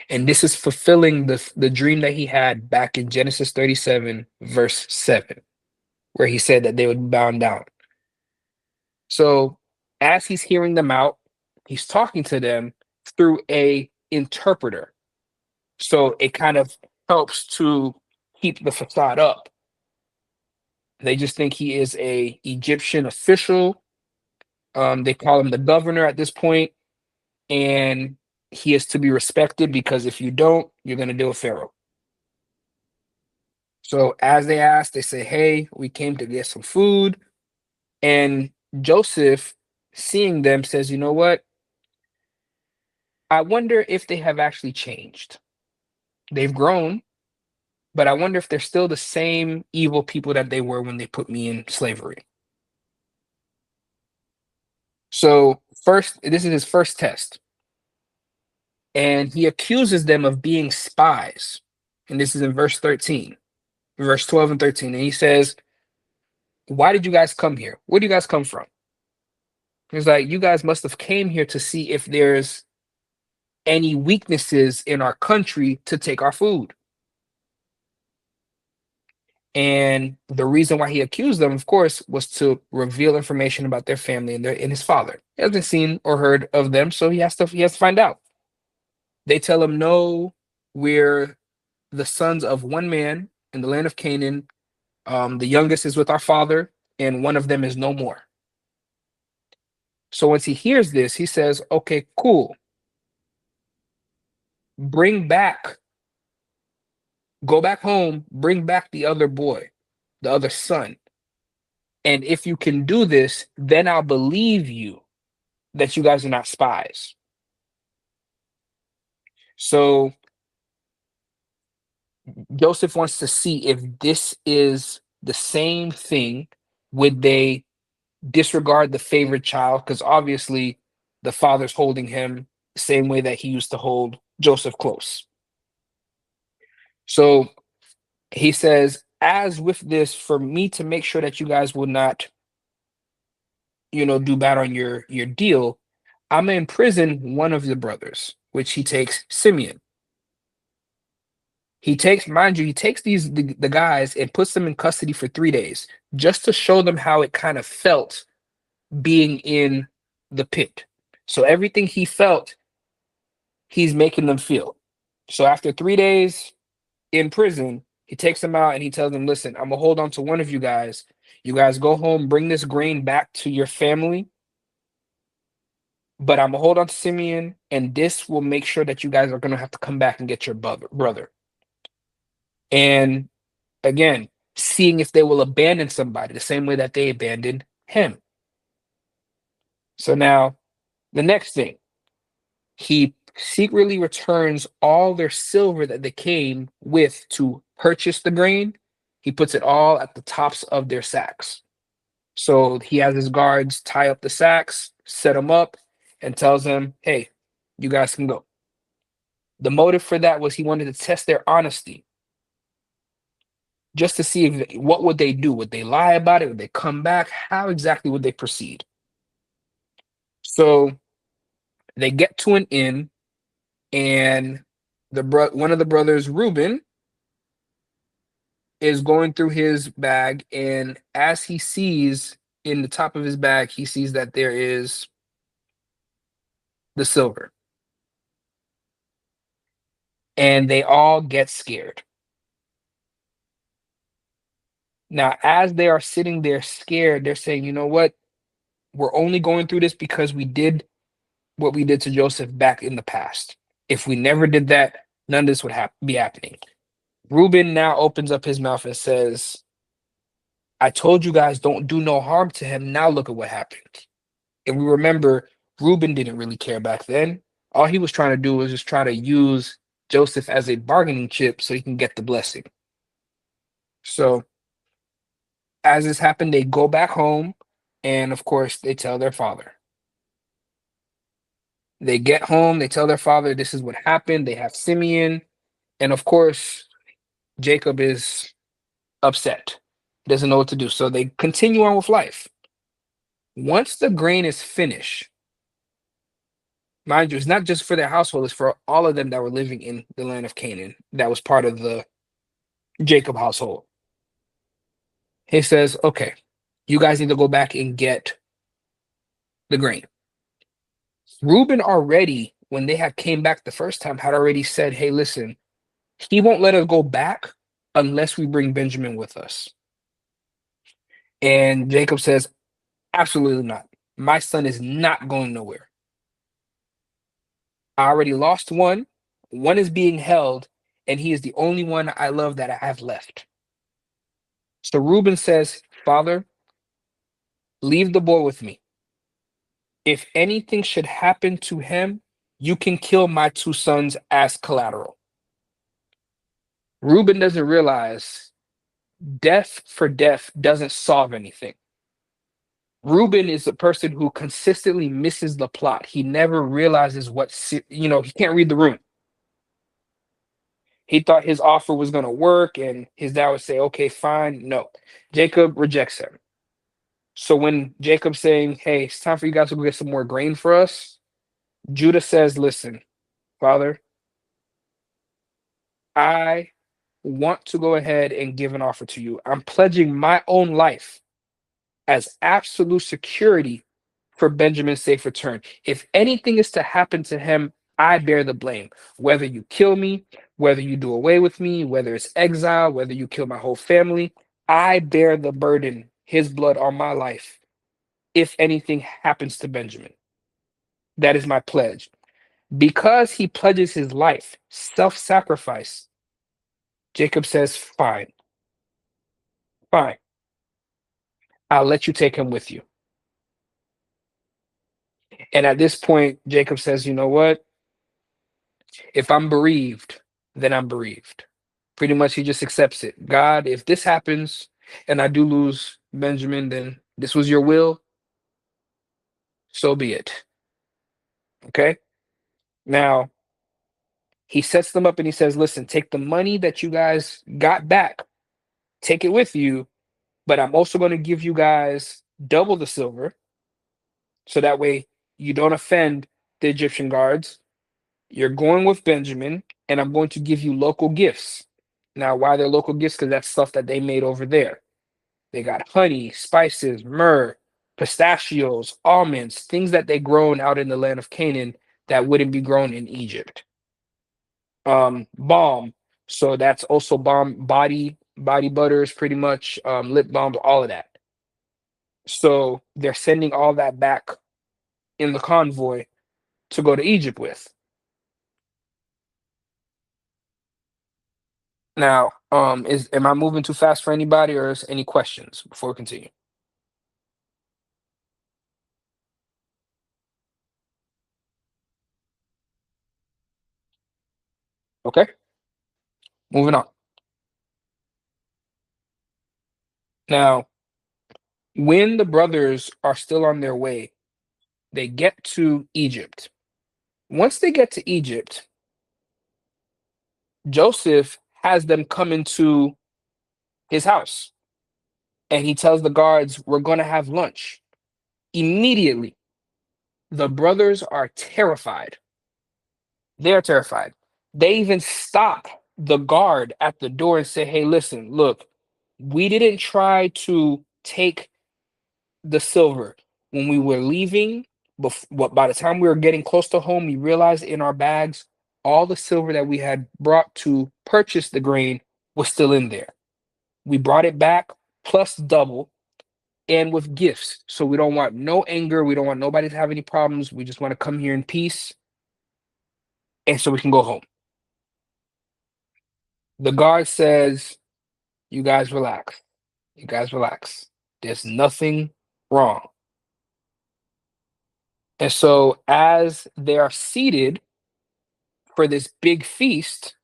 Speaker 1: And this is fulfilling the dream that he had back in Genesis 37, verse 7, where he said that they would be bound down. So as he's hearing them out, he's talking to them through a interpreter. So it kind of helps to keep the facade up. They just think he is a Egyptian official. They call him the governor at this point, and he is to be respected because if you don't, you're going to deal with Pharaoh. So as they ask, they say, "Hey, we came to get some food," and Joseph, seeing them, says, "You know what? I wonder if they have actually changed. They've grown, but I wonder if they're still the same evil people that they were when they put me in slavery." So first, this is his first test, and he accuses them of being spies. And this is in verse 13, verse 12 and 13. And he says, "Why did you guys come here? Where do you guys come from?" He's like, "You guys must have came here to see if there's any weaknesses in our country to take our food." And the reason why he accused them, of course, was to reveal information about their family and his father. He hasn't seen or heard of them, so he has to find out. They tell him, "No, we're the sons of one man in the land of Canaan. The youngest is with our father, and one of them is no more." So once he hears this, he says, "Okay, cool. Bring back, go back home, bring back the other boy, the other son. And if you can do this, then I'll believe you that you guys are not spies." So Joseph wants to see if this is the same thing. Would they disregard the favorite child? Because obviously the father's holding him the same way that he used to hold Joseph close. So he says, as with this, for me to make sure that you guys will not, do bad on your deal, I'm gonna imprison one of the brothers, which he takes Simeon. He takes, mind you, he takes the guys and puts them in custody for 3 days just to show them how it kind of felt being in the pit. So everything he felt, he's making them feel. So after 3 days in prison, he takes them out and he tells them, listen, I'm gonna hold on to one of you guys. You guys go home, bring this grain back to your family, but I'm gonna hold on to Simeon, and this will make sure that you guys are gonna have to come back and get your brother. And again, seeing if they will abandon somebody the same way that they abandoned him. So now the next thing, he secretly returns all their silver that they came with to purchase the grain. He puts it all at the tops of their sacks. So he has his guards tie up the sacks, set them up, and tells them, hey, you guys can go. The motive for that was he wanted to test their honesty, just to see what would they do. Would they lie about it? Would they come back? How exactly would they proceed? So they get to an inn, and one of the brothers, Reuben, is going through his bag, and as he sees in the top of his bag, he sees that there is the silver, and they all get scared. Now, as they are sitting there scared, they're saying, you know what? We're only going through this because we did what we did to Joseph back in the past. If we never did that, none of this would be happening. Reuben now opens up his mouth and says, I told you guys don't do no harm to him. Now look at what happened. And we remember Reuben didn't really care back then. All he was trying to do was just try to use Joseph as a bargaining chip so he can get the blessing. So as this happened, they go back home, and of course, they tell their father. They get home, they tell their father this is what happened. They have Simeon, and of course, Jacob is upset, doesn't know what to do. So they continue on with life. Once the grain is finished, mind you, it's not just for their household, it's for all of them that were living in the land of Canaan that was part of the Jacob household. He says, okay, you guys need to go back and get the grain. Reuben already, when they had came back the first time, had already said, hey, listen, he won't let us go back unless we bring Benjamin with us. And Jacob says, absolutely not. My son is not going nowhere. I already lost one. One is being held, and he is the only one I love that I have left. So Reuben says, Father, leave the boy with me. If anything should happen to him, you can kill my two sons as collateral. Reuben doesn't realize death for death doesn't solve anything. Reuben is a person who consistently misses the plot. He never realizes he can't read the room. He thought his offer was going to work, and his dad would say, okay, fine. No. Jacob rejects him. So when Jacob's saying, hey, it's time for you guys to go get some more grain for us, Judah says, listen, Father, I want to go ahead and give an offer to you. I'm pledging my own life as absolute security for Benjamin's safe return. If anything is to happen to him, I bear the blame. Whether you kill me, whether you do away with me, whether it's exile, whether you kill my whole family, I bear the burden, his blood on my life, if anything happens to Benjamin. That is my pledge. Because he pledges his life, self-sacrifice, Jacob says, fine, fine. I'll let you take him with you. And at this point, Jacob says, you know what? If I'm bereaved, then I'm bereaved. Pretty much he just accepts it. God, if this happens and I do lose Benjamin, then this was your will. So be it. Okay. Now he sets them up and he says, listen, take the money that you guys got back, take it with you, but I'm also going to give you guys double the silver. So that way you don't offend the Egyptian guards. You're going with Benjamin, and I'm going to give you local gifts. Now, why they're local gifts? Because that's stuff that they made over there. They got honey, spices, myrrh, pistachios, almonds, things that they grown out in the land of Canaan that wouldn't be grown in Egypt. balm. So that's also balm, body butters, pretty much, lip balms, all of that. So they're sending all that back in the convoy to go to Egypt with. Now, is am I moving too fast for anybody, or is any questions before we continue? Okay, moving on. Now, when the brothers are still on their way, they get to Egypt. Once they get to Egypt, Joseph has them come into his house and he tells the guards, "We're going to have lunch." Immediately, the brothers are terrified. They're terrified. They even stop the guard at the door and say, "Hey, listen, look, we didn't try to take the silver when we were leaving. But by the time we were getting close to home, we realized in our bags all the silver that we had brought to purchase the grain was still in there. We brought it back plus double and with gifts. So we don't want no anger. We don't want nobody to have any problems. We just want to come here in peace and so we can go home." The guard says, "You guys relax. You guys relax. There's nothing wrong." And so as they are seated for this big feast,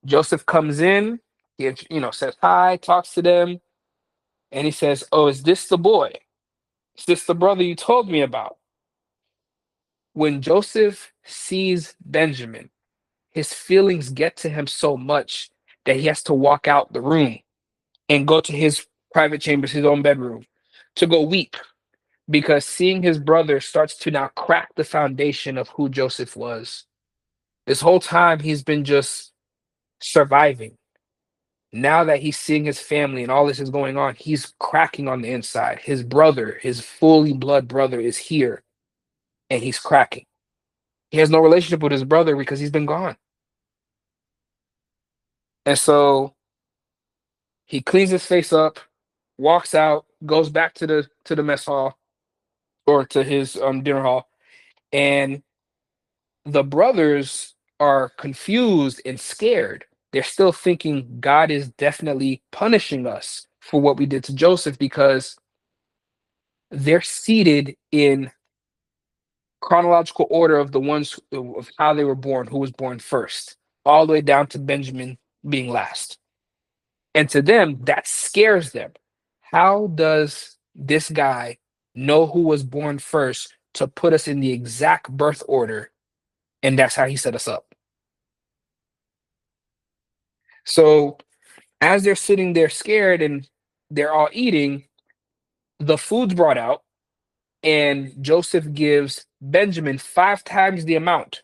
Speaker 1: Joseph comes in, says hi, talks to them, and he says, "Oh, is this the boy? Is this the brother you told me about?" When Joseph sees Benjamin, his feelings get to him so much that he has to walk out the room and go to his private chambers, his own bedroom, to go weep because seeing his brother starts to now crack the foundation of who Joseph was. This whole time he's been just surviving. Now that he's seeing his family and all this is going on, he's cracking on the inside. His brother, his fully blood brother, is here and he's cracking. He has no relationship with his brother because he's been gone. And so he cleans his face up, walks out, goes back to the mess hall or to his dinner hall, and the brothers are confused and scared. They're still thinking God is definitely punishing us for what we did to Joseph because they're seated in chronological order of the ones of how they were born, who was born first, all the way down to Benjamin being last. And to them, that scares them. How does this guy know who was born first to put us in the exact birth order? And that's how he set us up. So as they're sitting there scared and they're all eating, the food's brought out, and Joseph gives Benjamin 5 times the amount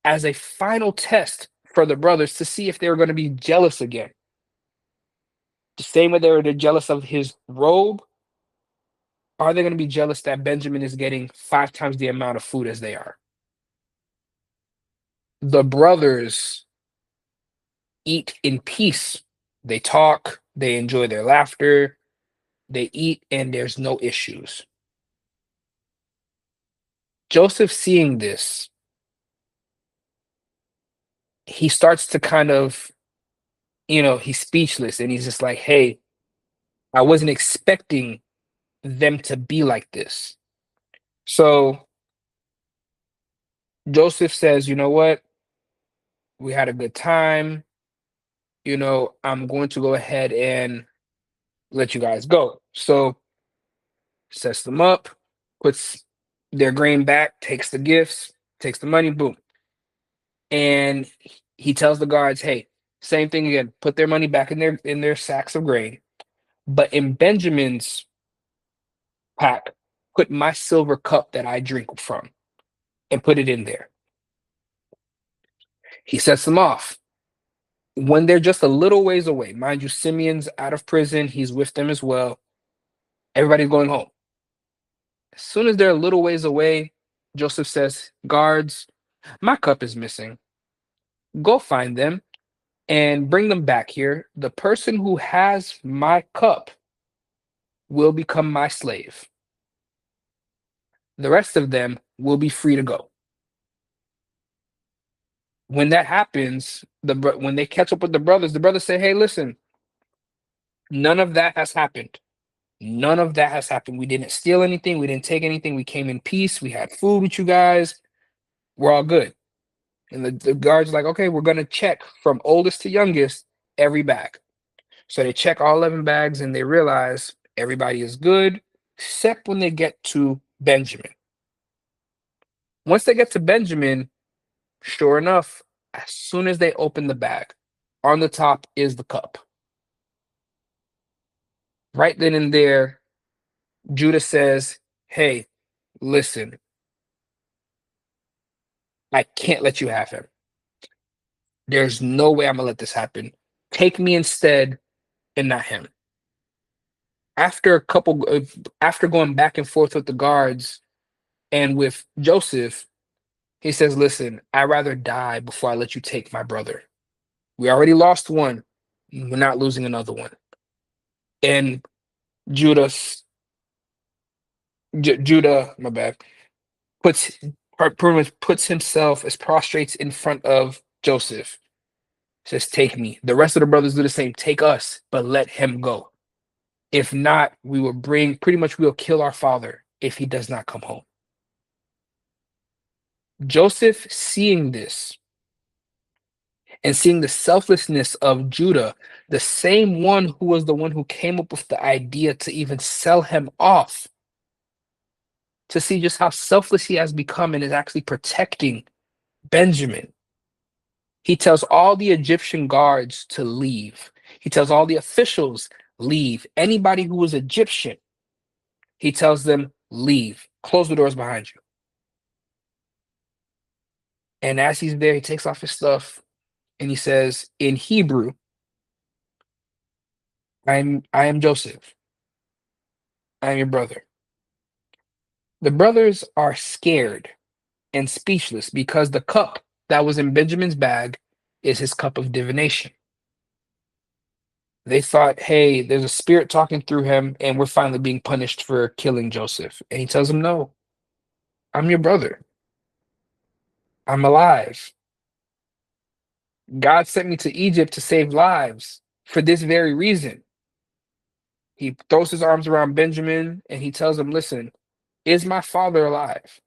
Speaker 1: as a final test for the brothers to see if they were going to be jealous again. The same way they're jealous of his robe, are they going to be jealous that Benjamin is getting 5 times the amount of food as they are? The brothers eat in peace. They talk, they enjoy their laughter, they eat, and there's no issues. Joseph seeing this, he starts to kind of, he's speechless and he's just like, "Hey, I wasn't expecting them to be like this." So Joseph says, "You know what? We had a good time. I'm going to go ahead and let you guys go." So sets them up, puts their grain back, takes the gifts, takes the money, boom. And he tells the guards, "Hey, same thing again, put their money back in their sacks of grain. But in Benjamin's pack, put my silver cup that I drink from and put it in there." He sets them off. When they're just a little ways away, mind you, Simeon's out of prison, he's with them as well. Everybody's going home. As soon as they're a little ways away, Joseph says, "Guards, my cup is missing. Go find them and bring them back here. The person who has my cup will become my slave. The rest of them will be free to go. When that happens, when they catch up with the brothers say, "Hey, listen, none of that has happened. None of that has happened. We didn't steal anything. We didn't take anything. We came in peace. We had food with you guys. We're all good." And the guards are like, "Okay, we're gonna check from oldest to youngest every bag." So they check all 11 bags and they realize everybody is good, except when they get to Benjamin. Once they get to Benjamin, sure enough, as soon as they open the bag, on the top is the cup. Right then and there, Judah says, "Hey, listen, I can't let you have him. There's no way I'm gonna let this happen. Take me instead and not him." After after going back and forth with the guards and with Joseph, he says, "Listen, I'd rather die before I let you take my brother. We already lost one. We're not losing another one." And Judas, Judah, my bad, puts pretty much puts himself as prostrates in front of Joseph. Says, "Take me." The rest of the brothers do the same. "Take us, but let him go. If not, we will pretty much we'll kill our father if he does not come home." Joseph, seeing this and seeing the selflessness of Judah, the same one who was the one who came up with the idea to even sell him off, to see just how selfless he has become and is actually protecting Benjamin. He tells all the Egyptian guards to leave. He tells all the officials, leave. Anybody who was Egyptian, he tells them, leave. Close the doors behind you. And as he's there, he takes off his stuff and he says in Hebrew, I am Joseph. I am your brother. The brothers are scared and speechless because the cup that was in Benjamin's bag is his cup of divination. They thought, hey, there's a spirit talking through him, and we're finally being punished for killing Joseph. And he tells them, no, I'm your brother. I'm alive. God sent me to Egypt to save lives for this very reason. He throws his arms around Benjamin and he tells him, listen, is my father alive?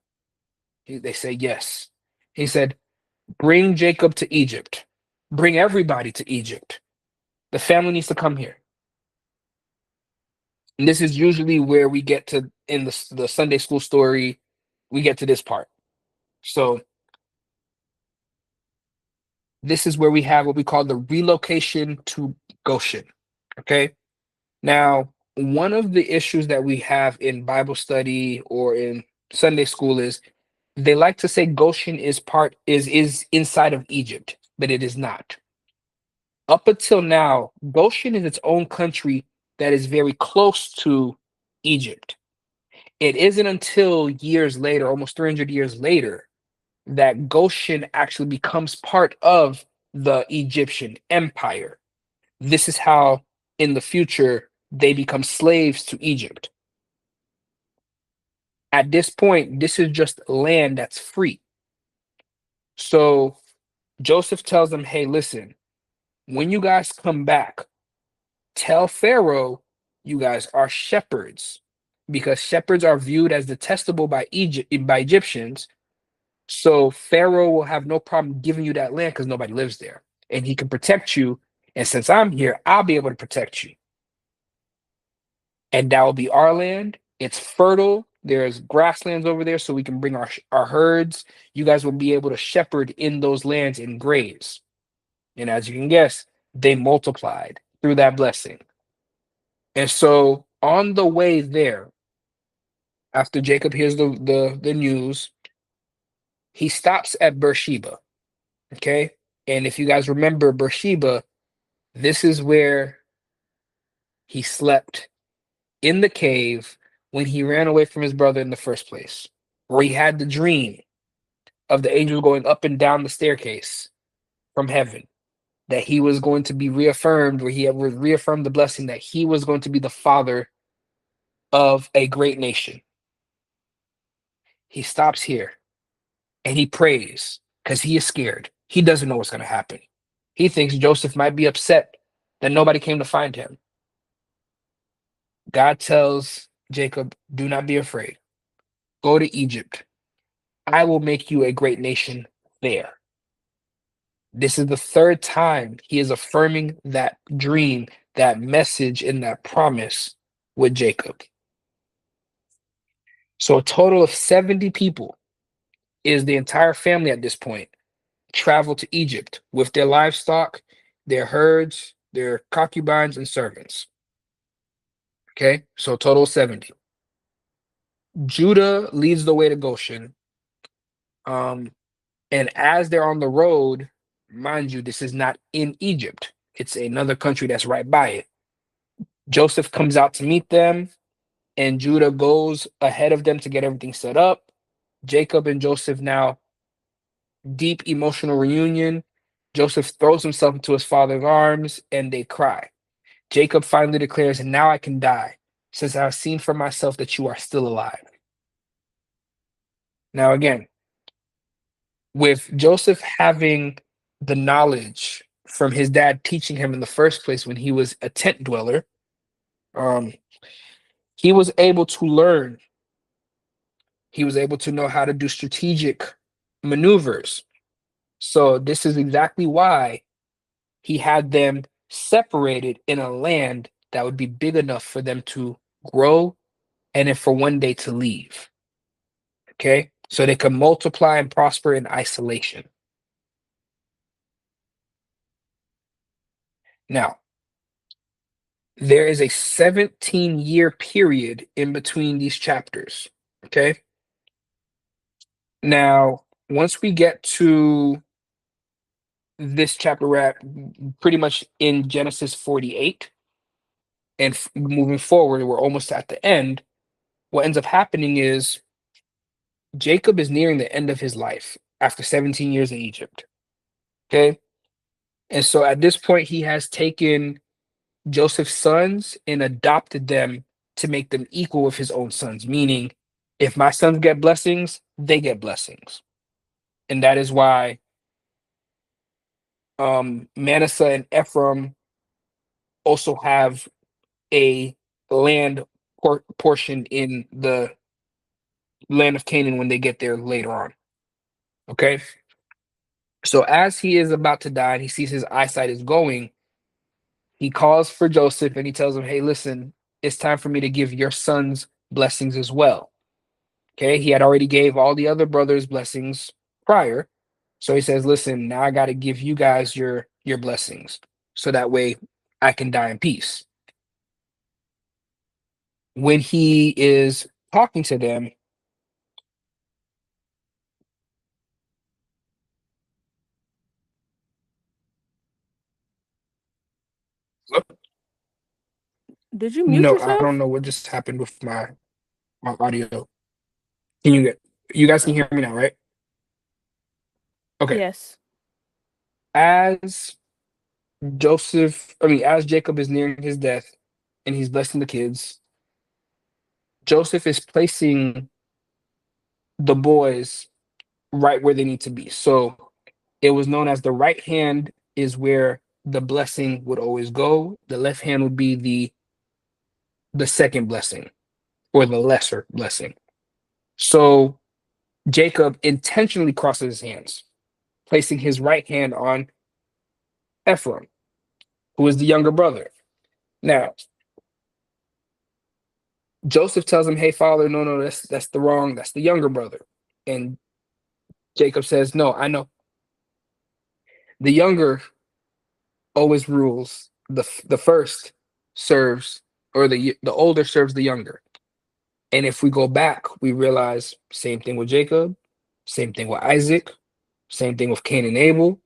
Speaker 1: They say, yes. He said, bring Jacob to Egypt. Bring everybody to Egypt. The family needs to come here. And this is usually where we get to in the Sunday school story, we get to this part. So this is where we have what we call the relocation to Goshen. Okay. Now, one of the issues that we have in Bible study or in Sunday school is they like to say Goshen is inside of Egypt, but it is not. Up until now, Goshen is its own country that is very close to Egypt. It isn't until years later, almost 300 years later, that Goshen actually becomes part of the Egyptian empire. This is how, in the future, they become slaves to Egypt. At this point, this is just land that's free. So Joseph tells them, hey, listen, when you guys come back, tell Pharaoh you guys are shepherds because shepherds are viewed as detestable by Egyptians. So Pharaoh will have no problem giving you that land because nobody lives there and he can protect you. And since I'm here, I'll be able to protect you. And that will be our land. It's fertile. There's grasslands over there so we can bring our herds. You guys will be able to shepherd in those lands and graze. And as you can guess, they multiplied through that blessing. And so on the way there, after Jacob hears the news, he stops at Beersheba. Okay. And if you guys remember Beersheba, this is where he slept in the cave when he ran away from his brother in the first place, where he had the dream of the angels going up and down the staircase. from heaven that he was going to be reaffirmed, where he had reaffirmed the blessing that he was going to be the father of a great nation. He stops here and he prays because he is scared. He doesn't know what's going to happen. He thinks Joseph might be upset that nobody came to find him. God tells Jacob, do not be afraid. Go to Egypt. I will make you a great nation there. This is the third time he is affirming that dream, that message, and that promise with Jacob. So a total of 70 people is the entire family at this point travel to Egypt with their livestock, their herds, their concubines, and servants. Okay, so total 70. Judah leads the way to Goshen. Um, and as they're on the road, mind you, this is not in Egypt, it's another country that's right by it. Joseph comes out to meet them, and Judah goes ahead of them to get everything set up. Jacob and Joseph now deep emotional reunion. Joseph throws himself into his father's arms and they cry. Jacob finally declares, now I can die, since I have seen for myself that you are still alive. Now, again, with Joseph having the knowledge from his dad teaching him in the first place when he was a tent dweller, um, he was able to learn. He was able to know how to do strategic maneuvers. So, this is exactly why he had them separated in a land that would be big enough for them to grow and then for one day to leave. Okay. So they can multiply and prosper in isolation. Now, there is a 17-year period in between these chapters. Okay. Now, once we get to this chapter, we're at pretty much in Genesis 48. And moving forward, we're almost at the end. What ends up happening is Jacob is nearing the end of his life after 17 years in Egypt. Okay. And so at this point, he has taken Joseph's sons and adopted them to make them equal with his own sons, meaning if my sons get blessings, they get blessings. And that is why Manasseh and Ephraim also have a land portion in the land of Canaan when they get there later on. Okay. So as he is about to die and he sees his eyesight is going, he calls for Joseph and he tells him, hey, listen, it's time for me to give your sons blessings as well. Okay. He had already gave all the other brothers blessings prior. So he says, listen, now I got to give you guys your blessings. So that way I can die in peace. When he is talking to them,
Speaker 2: Did you mute
Speaker 1: no, I don't
Speaker 2: yourself?
Speaker 1: know what just happened with my audio. Can you guys can hear me now, right? Okay.
Speaker 2: Yes.
Speaker 1: As as Jacob is nearing his death and he's blessing the kids, Joseph is placing the boys right where they need to be. So it was known as the right hand is where the blessing would always go. The left hand would be the second blessing or the lesser blessing. So Jacob intentionally crosses his hands, placing his right hand on Ephraim, who is the younger brother. Now, Joseph tells him, hey, father, no, that's that's the younger brother. And Jacob says, no, I know. The younger always rules. The first serves, or the older serves the younger. And if we go back, we realize same thing with Jacob, same thing with Isaac, same thing with Cain and Abel.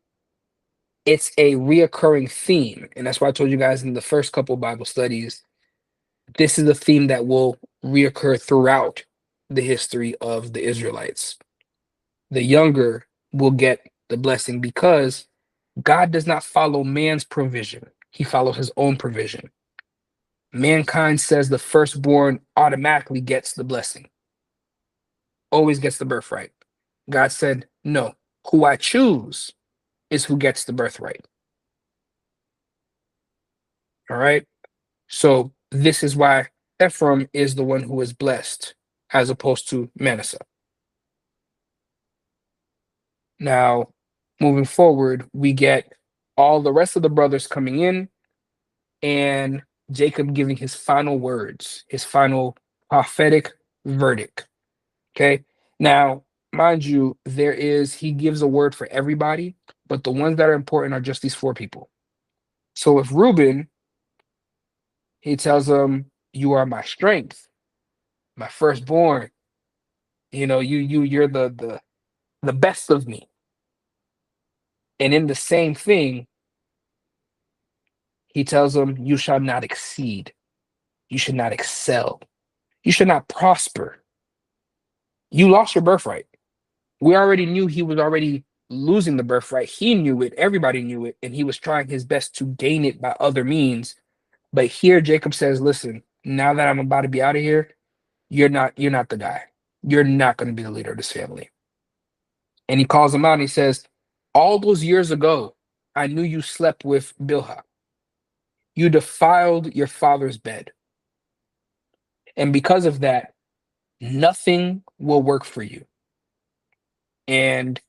Speaker 1: It's a reoccurring theme. And that's why I told you guys in the first couple Bible studies, this is a theme that will reoccur throughout the history of the Israelites. The younger will get the blessing because God does not follow man's provision, he follows his own provision. Mankind says the firstborn automatically gets the blessing, always gets the birthright. God said, no, who I choose is who gets the birthright. All right. So this is why Ephraim is the one who is blessed as opposed to Manasseh. Now, moving forward, we get all the rest of the brothers coming in and Jacob giving his final words, his final prophetic verdict. Okay. Now, mind you, he gives a word for everybody, but the ones that are important are just these four people. So with Reuben, he tells them, you are my strength, my firstborn. You're the best of me. And in the same thing, he tells them, you shall not exceed, you should not excel, you should not prosper. You lost your birthright. We already knew he was already losing the birthright. He knew it, everybody knew it, and he was trying his best to gain it by other means. But here Jacob says, listen, now that I'm about to be out of here, you're not the guy. You're not going to be the leader of this family. And he calls him out and he says, all those years ago, I knew you slept with Bilhah. You defiled your father's bed. And because of that, nothing will work for you. And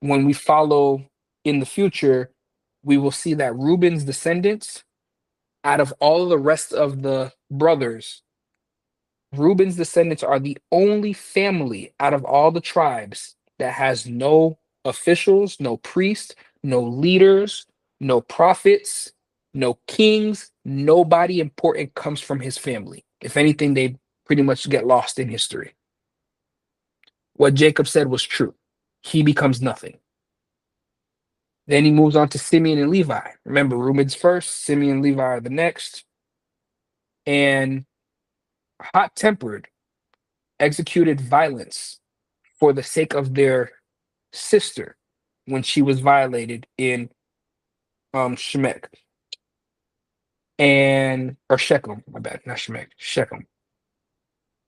Speaker 1: when we follow in the future, we will see that Reuben's descendants, out of all of the rest of the brothers, Reuben's descendants are the only family out of all the tribes that has no officials, no priests, no leaders, no prophets, no kings. Nobody important comes from his family. If anything, they pretty much get lost in history. What Jacob said was true. He becomes nothing. Then he moves on to Simeon and Levi. Remember, Reuben's first, Simeon and Levi are the next. And hot-tempered, executed violence for the sake of their sister when she was violated in Shemek or Shechem, my bad, not Shemek, Shechem.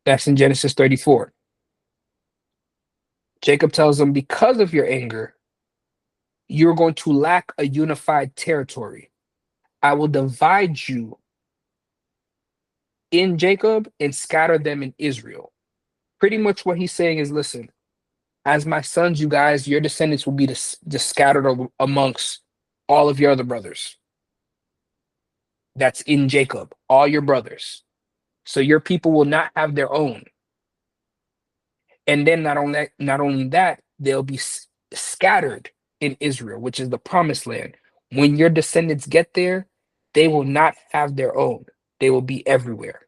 Speaker 1: That's in Genesis 34. Jacob tells them, because of your anger, you're going to lack a unified territory. I will divide you in Jacob and scatter them in Israel. Pretty much what he's saying is, listen, as my sons, you guys, your descendants will be just scattered amongst all of your other brothers. That's in Jacob, all your brothers. So your people will not have their own. And then not only that, they'll be scattered in Israel, which is the promised land. When your descendants get there, they will not have their own. They will be everywhere.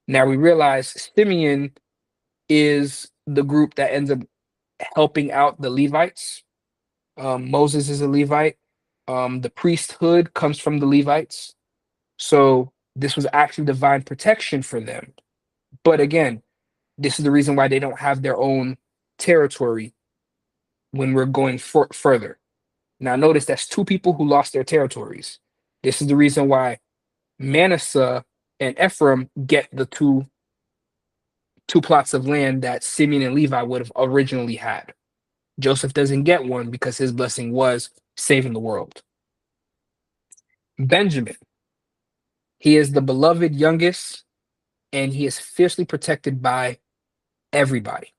Speaker 1: Now we realize Simeon is the group that ends up helping out the Levites. Moses is a Levite. The priesthood comes from the Levites. So this was actually divine protection for them. But again, this is the reason why they don't have their own territory when we're going further. Now, notice that's two people who lost their territories. This is the reason why Manasseh and Ephraim get the two plots of land that Simeon and Levi would have originally had. Joseph doesn't get one because his blessing was saving the world. Benjamin, he is the beloved youngest, and he is fiercely protected by everybody.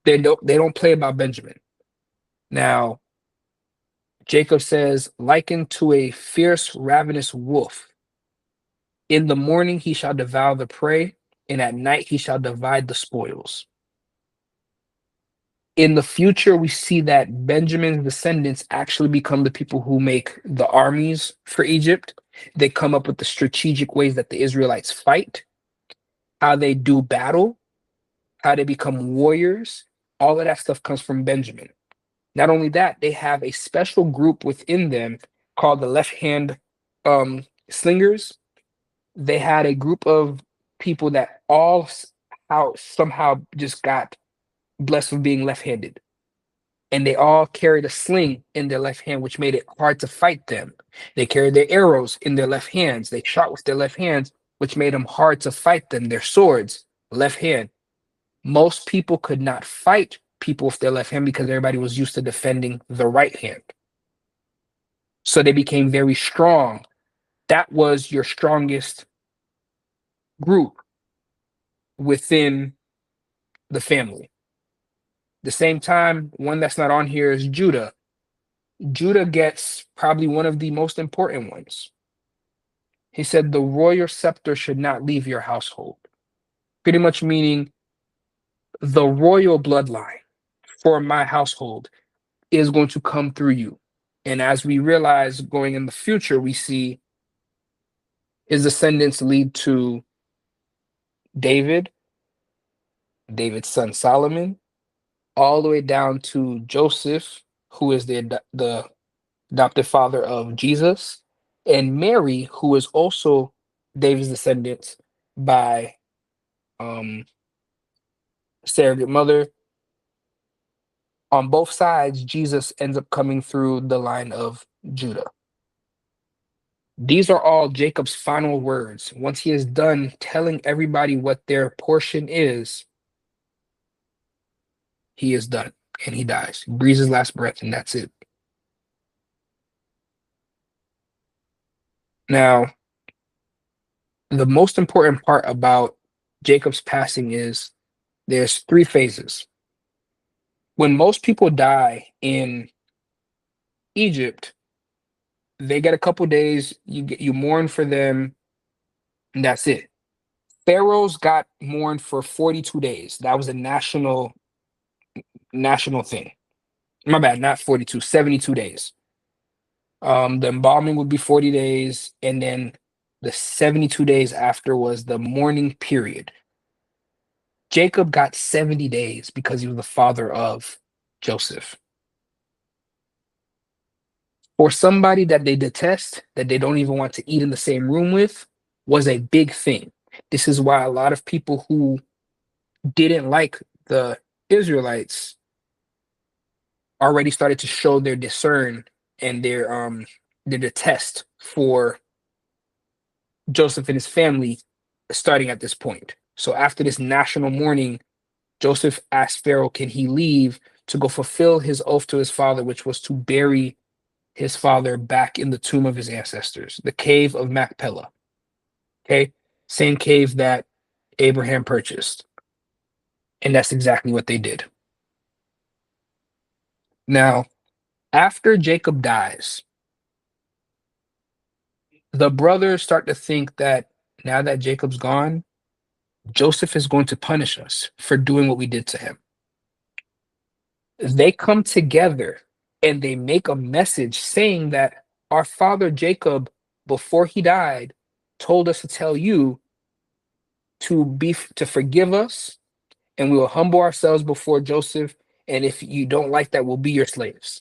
Speaker 1: They don't play about Benjamin. Now, Jacob says, likened to a fierce, ravenous wolf. In the morning he shall devour the prey, and at night he shall divide the spoils. In the future, we see that Benjamin's descendants actually become the people who make the armies for Egypt. They come up with the strategic ways that the Israelites fight, how they do battle, how they become warriors. All of that stuff comes from Benjamin. Not only that, they have a special group within them called the left hand slingers. They had a group of people that somehow just got blessed with being left handed. and they all carried a sling in their left hand, which made it hard to fight them. They carried their arrows in their left hands. They shot with their left hands, which made them hard to fight them. Their swords, left hand. Most people could not fight people with their left hand because everybody was used to defending the right hand. So they became very strong. That was your strongest group within the family. The same time, one that's not on here is Judah. Judah gets probably one of the most important ones. He said, the royal scepter should not leave your household. Pretty much meaning the royal bloodline for my household is going to come through you. And as we realize going in the future, we see his descendants lead to David, David's son Solomon, all the way down to Joseph, who is the adopted father of Jesus, and Mary, who is also David's descendants by surrogate mother. On both sides, Jesus ends up coming through the line of Judah. These are all Jacob's final words. Once he is done telling everybody what their portion is, he is done and he dies. He breathes his last breath, and that's it. Now, the most important part about Jacob's passing is there's three phases. When most people die in Egypt, they get a couple days, you mourn for them, and that's it. Pharaohs got mourned for 42 days. That was a national thing. My bad, not 42, 72 days. The embalming would be 40 days, and then the 72 days after was the mourning period. Jacob got 70 days because he was the father of Joseph. For somebody that they detest, that they don't even want to eat in the same room with, was a big thing. This is why a lot of people who didn't like the Israelites already started to show their discern and their detest for Joseph and his family starting at this point. So after this national mourning, Joseph asked Pharaoh, can he leave to go fulfill his oath to his father, which was to bury his father back in the tomb of his ancestors, the cave of Machpelah. Okay, same cave that Abraham purchased. And that's exactly what they did. Now, after Jacob dies, the brothers start to think that now that Jacob's gone, Joseph is going to punish us for doing what we did to him. They come together and they make a message saying that our father Jacob, before he died, told us to tell you to forgive us, and we will humble ourselves before Joseph. And if you don't like that, we'll be your slaves.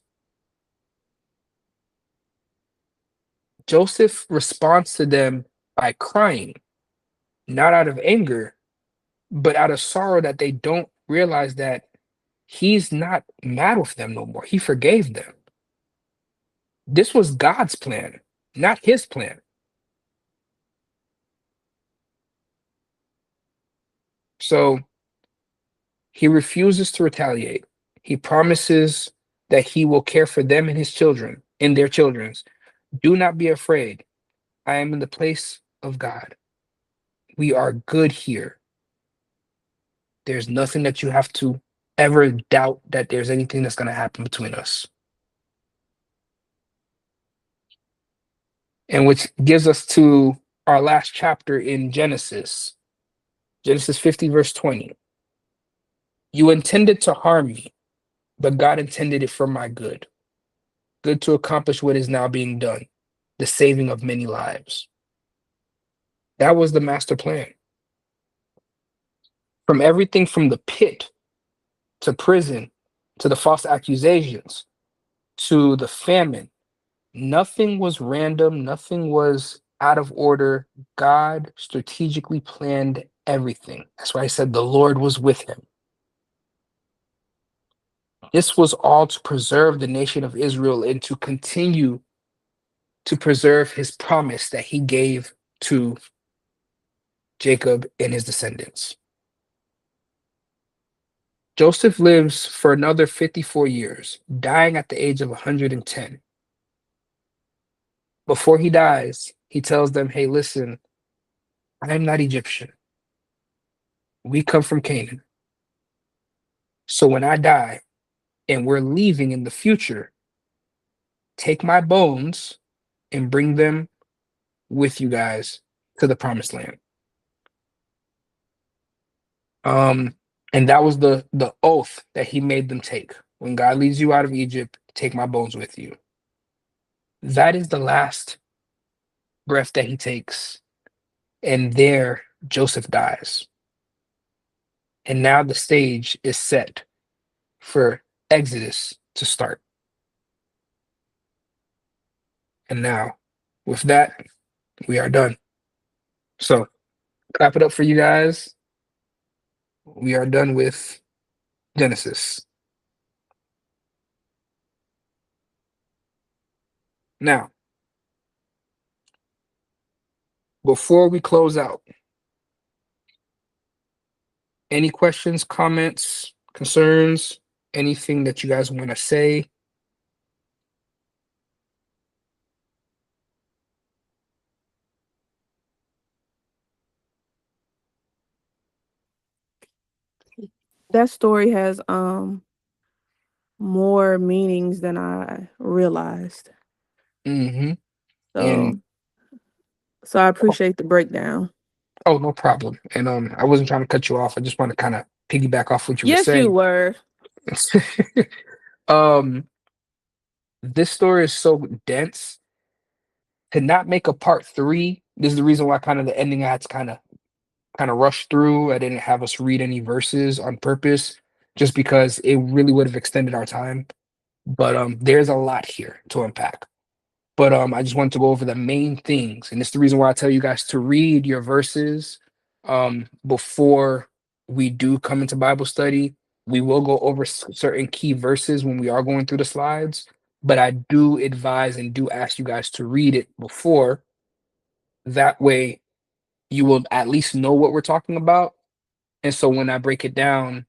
Speaker 1: Joseph responds to them by crying, not out of anger, but out of sorrow that they don't realize that he's not mad with them no more. He forgave them. This was God's plan, not his plan. So he refuses to retaliate. He promises that he will care for them and his children and their children's. Do not be afraid. I am in the place of God. We are good here. There's nothing that you have to ever doubt that there's anything that's going to happen between us. And which gives us to our last chapter in Genesis, Genesis 50, verse 20. You intended to harm me, but God intended it for my good, good to accomplish what is now being done, the saving of many lives. That was the master plan. From everything from the pit to prison to the false accusations to the famine, nothing was random, nothing was out of order. God strategically planned everything. That's why I said the Lord was with him. This was all to preserve the nation of Israel and to continue to preserve his promise that he gave to Jacob and his descendants. Joseph lives for another 54 years, dying at the age of 110. Before he dies, he tells them, hey, listen, I am not Egyptian. We come from Canaan. So when I die and we're leaving in the future, take my bones and bring them with you guys to the promised land. Um, and that was the oath that he made them take. When God leads you out of Egypt, take my bones with you. That is the last breath that he takes. And there Joseph dies. And now the stage is set for Exodus to start. And now, with that, we are done. So, clap it up for you guys. We are done with Genesis. Now, before we close out, any questions, comments, concerns, anything that you guys want to say?
Speaker 2: That story has more meanings than I realized.
Speaker 1: Mm-hmm. And
Speaker 2: So I appreciate the breakdown.
Speaker 1: oh, no problem. And I wasn't trying to cut you off. I just want to kind of piggyback off what you were
Speaker 2: Yes, you
Speaker 1: saying.
Speaker 2: were.
Speaker 1: um, this story is so dense to not make a part three. This is the reason why kind of the ending I had to kind of rush through. I didn't have us read any verses on purpose, just because it really would have extended our time. But there's a lot here to unpack. But I just wanted to go over the main things, and it's the reason why I tell you guys to read your verses before we do come into Bible study. We will go over certain key verses when we are going through the slides, but I do advise and do ask you guys to read it before. That way, you will at least know what we're talking about, and so when I break it down,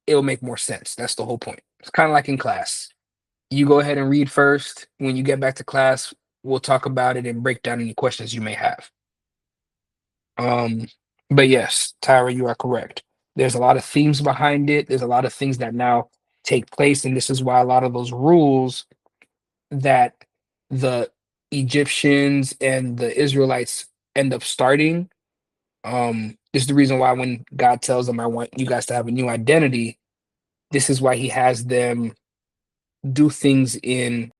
Speaker 1: it'll make more sense. That's the whole point. It's kind of like in class. You go ahead and read first. When you get back to class, we'll talk about it and break down any questions you may have. Um, but yes, Tyra, you are correct. There's a lot of themes behind it. There's a lot of things that now take place, and this is why a lot of those rules that the Egyptians and the Israelites end up starting. This is the reason why when God tells them, I want you guys to have a new identity, this is why he has them do things in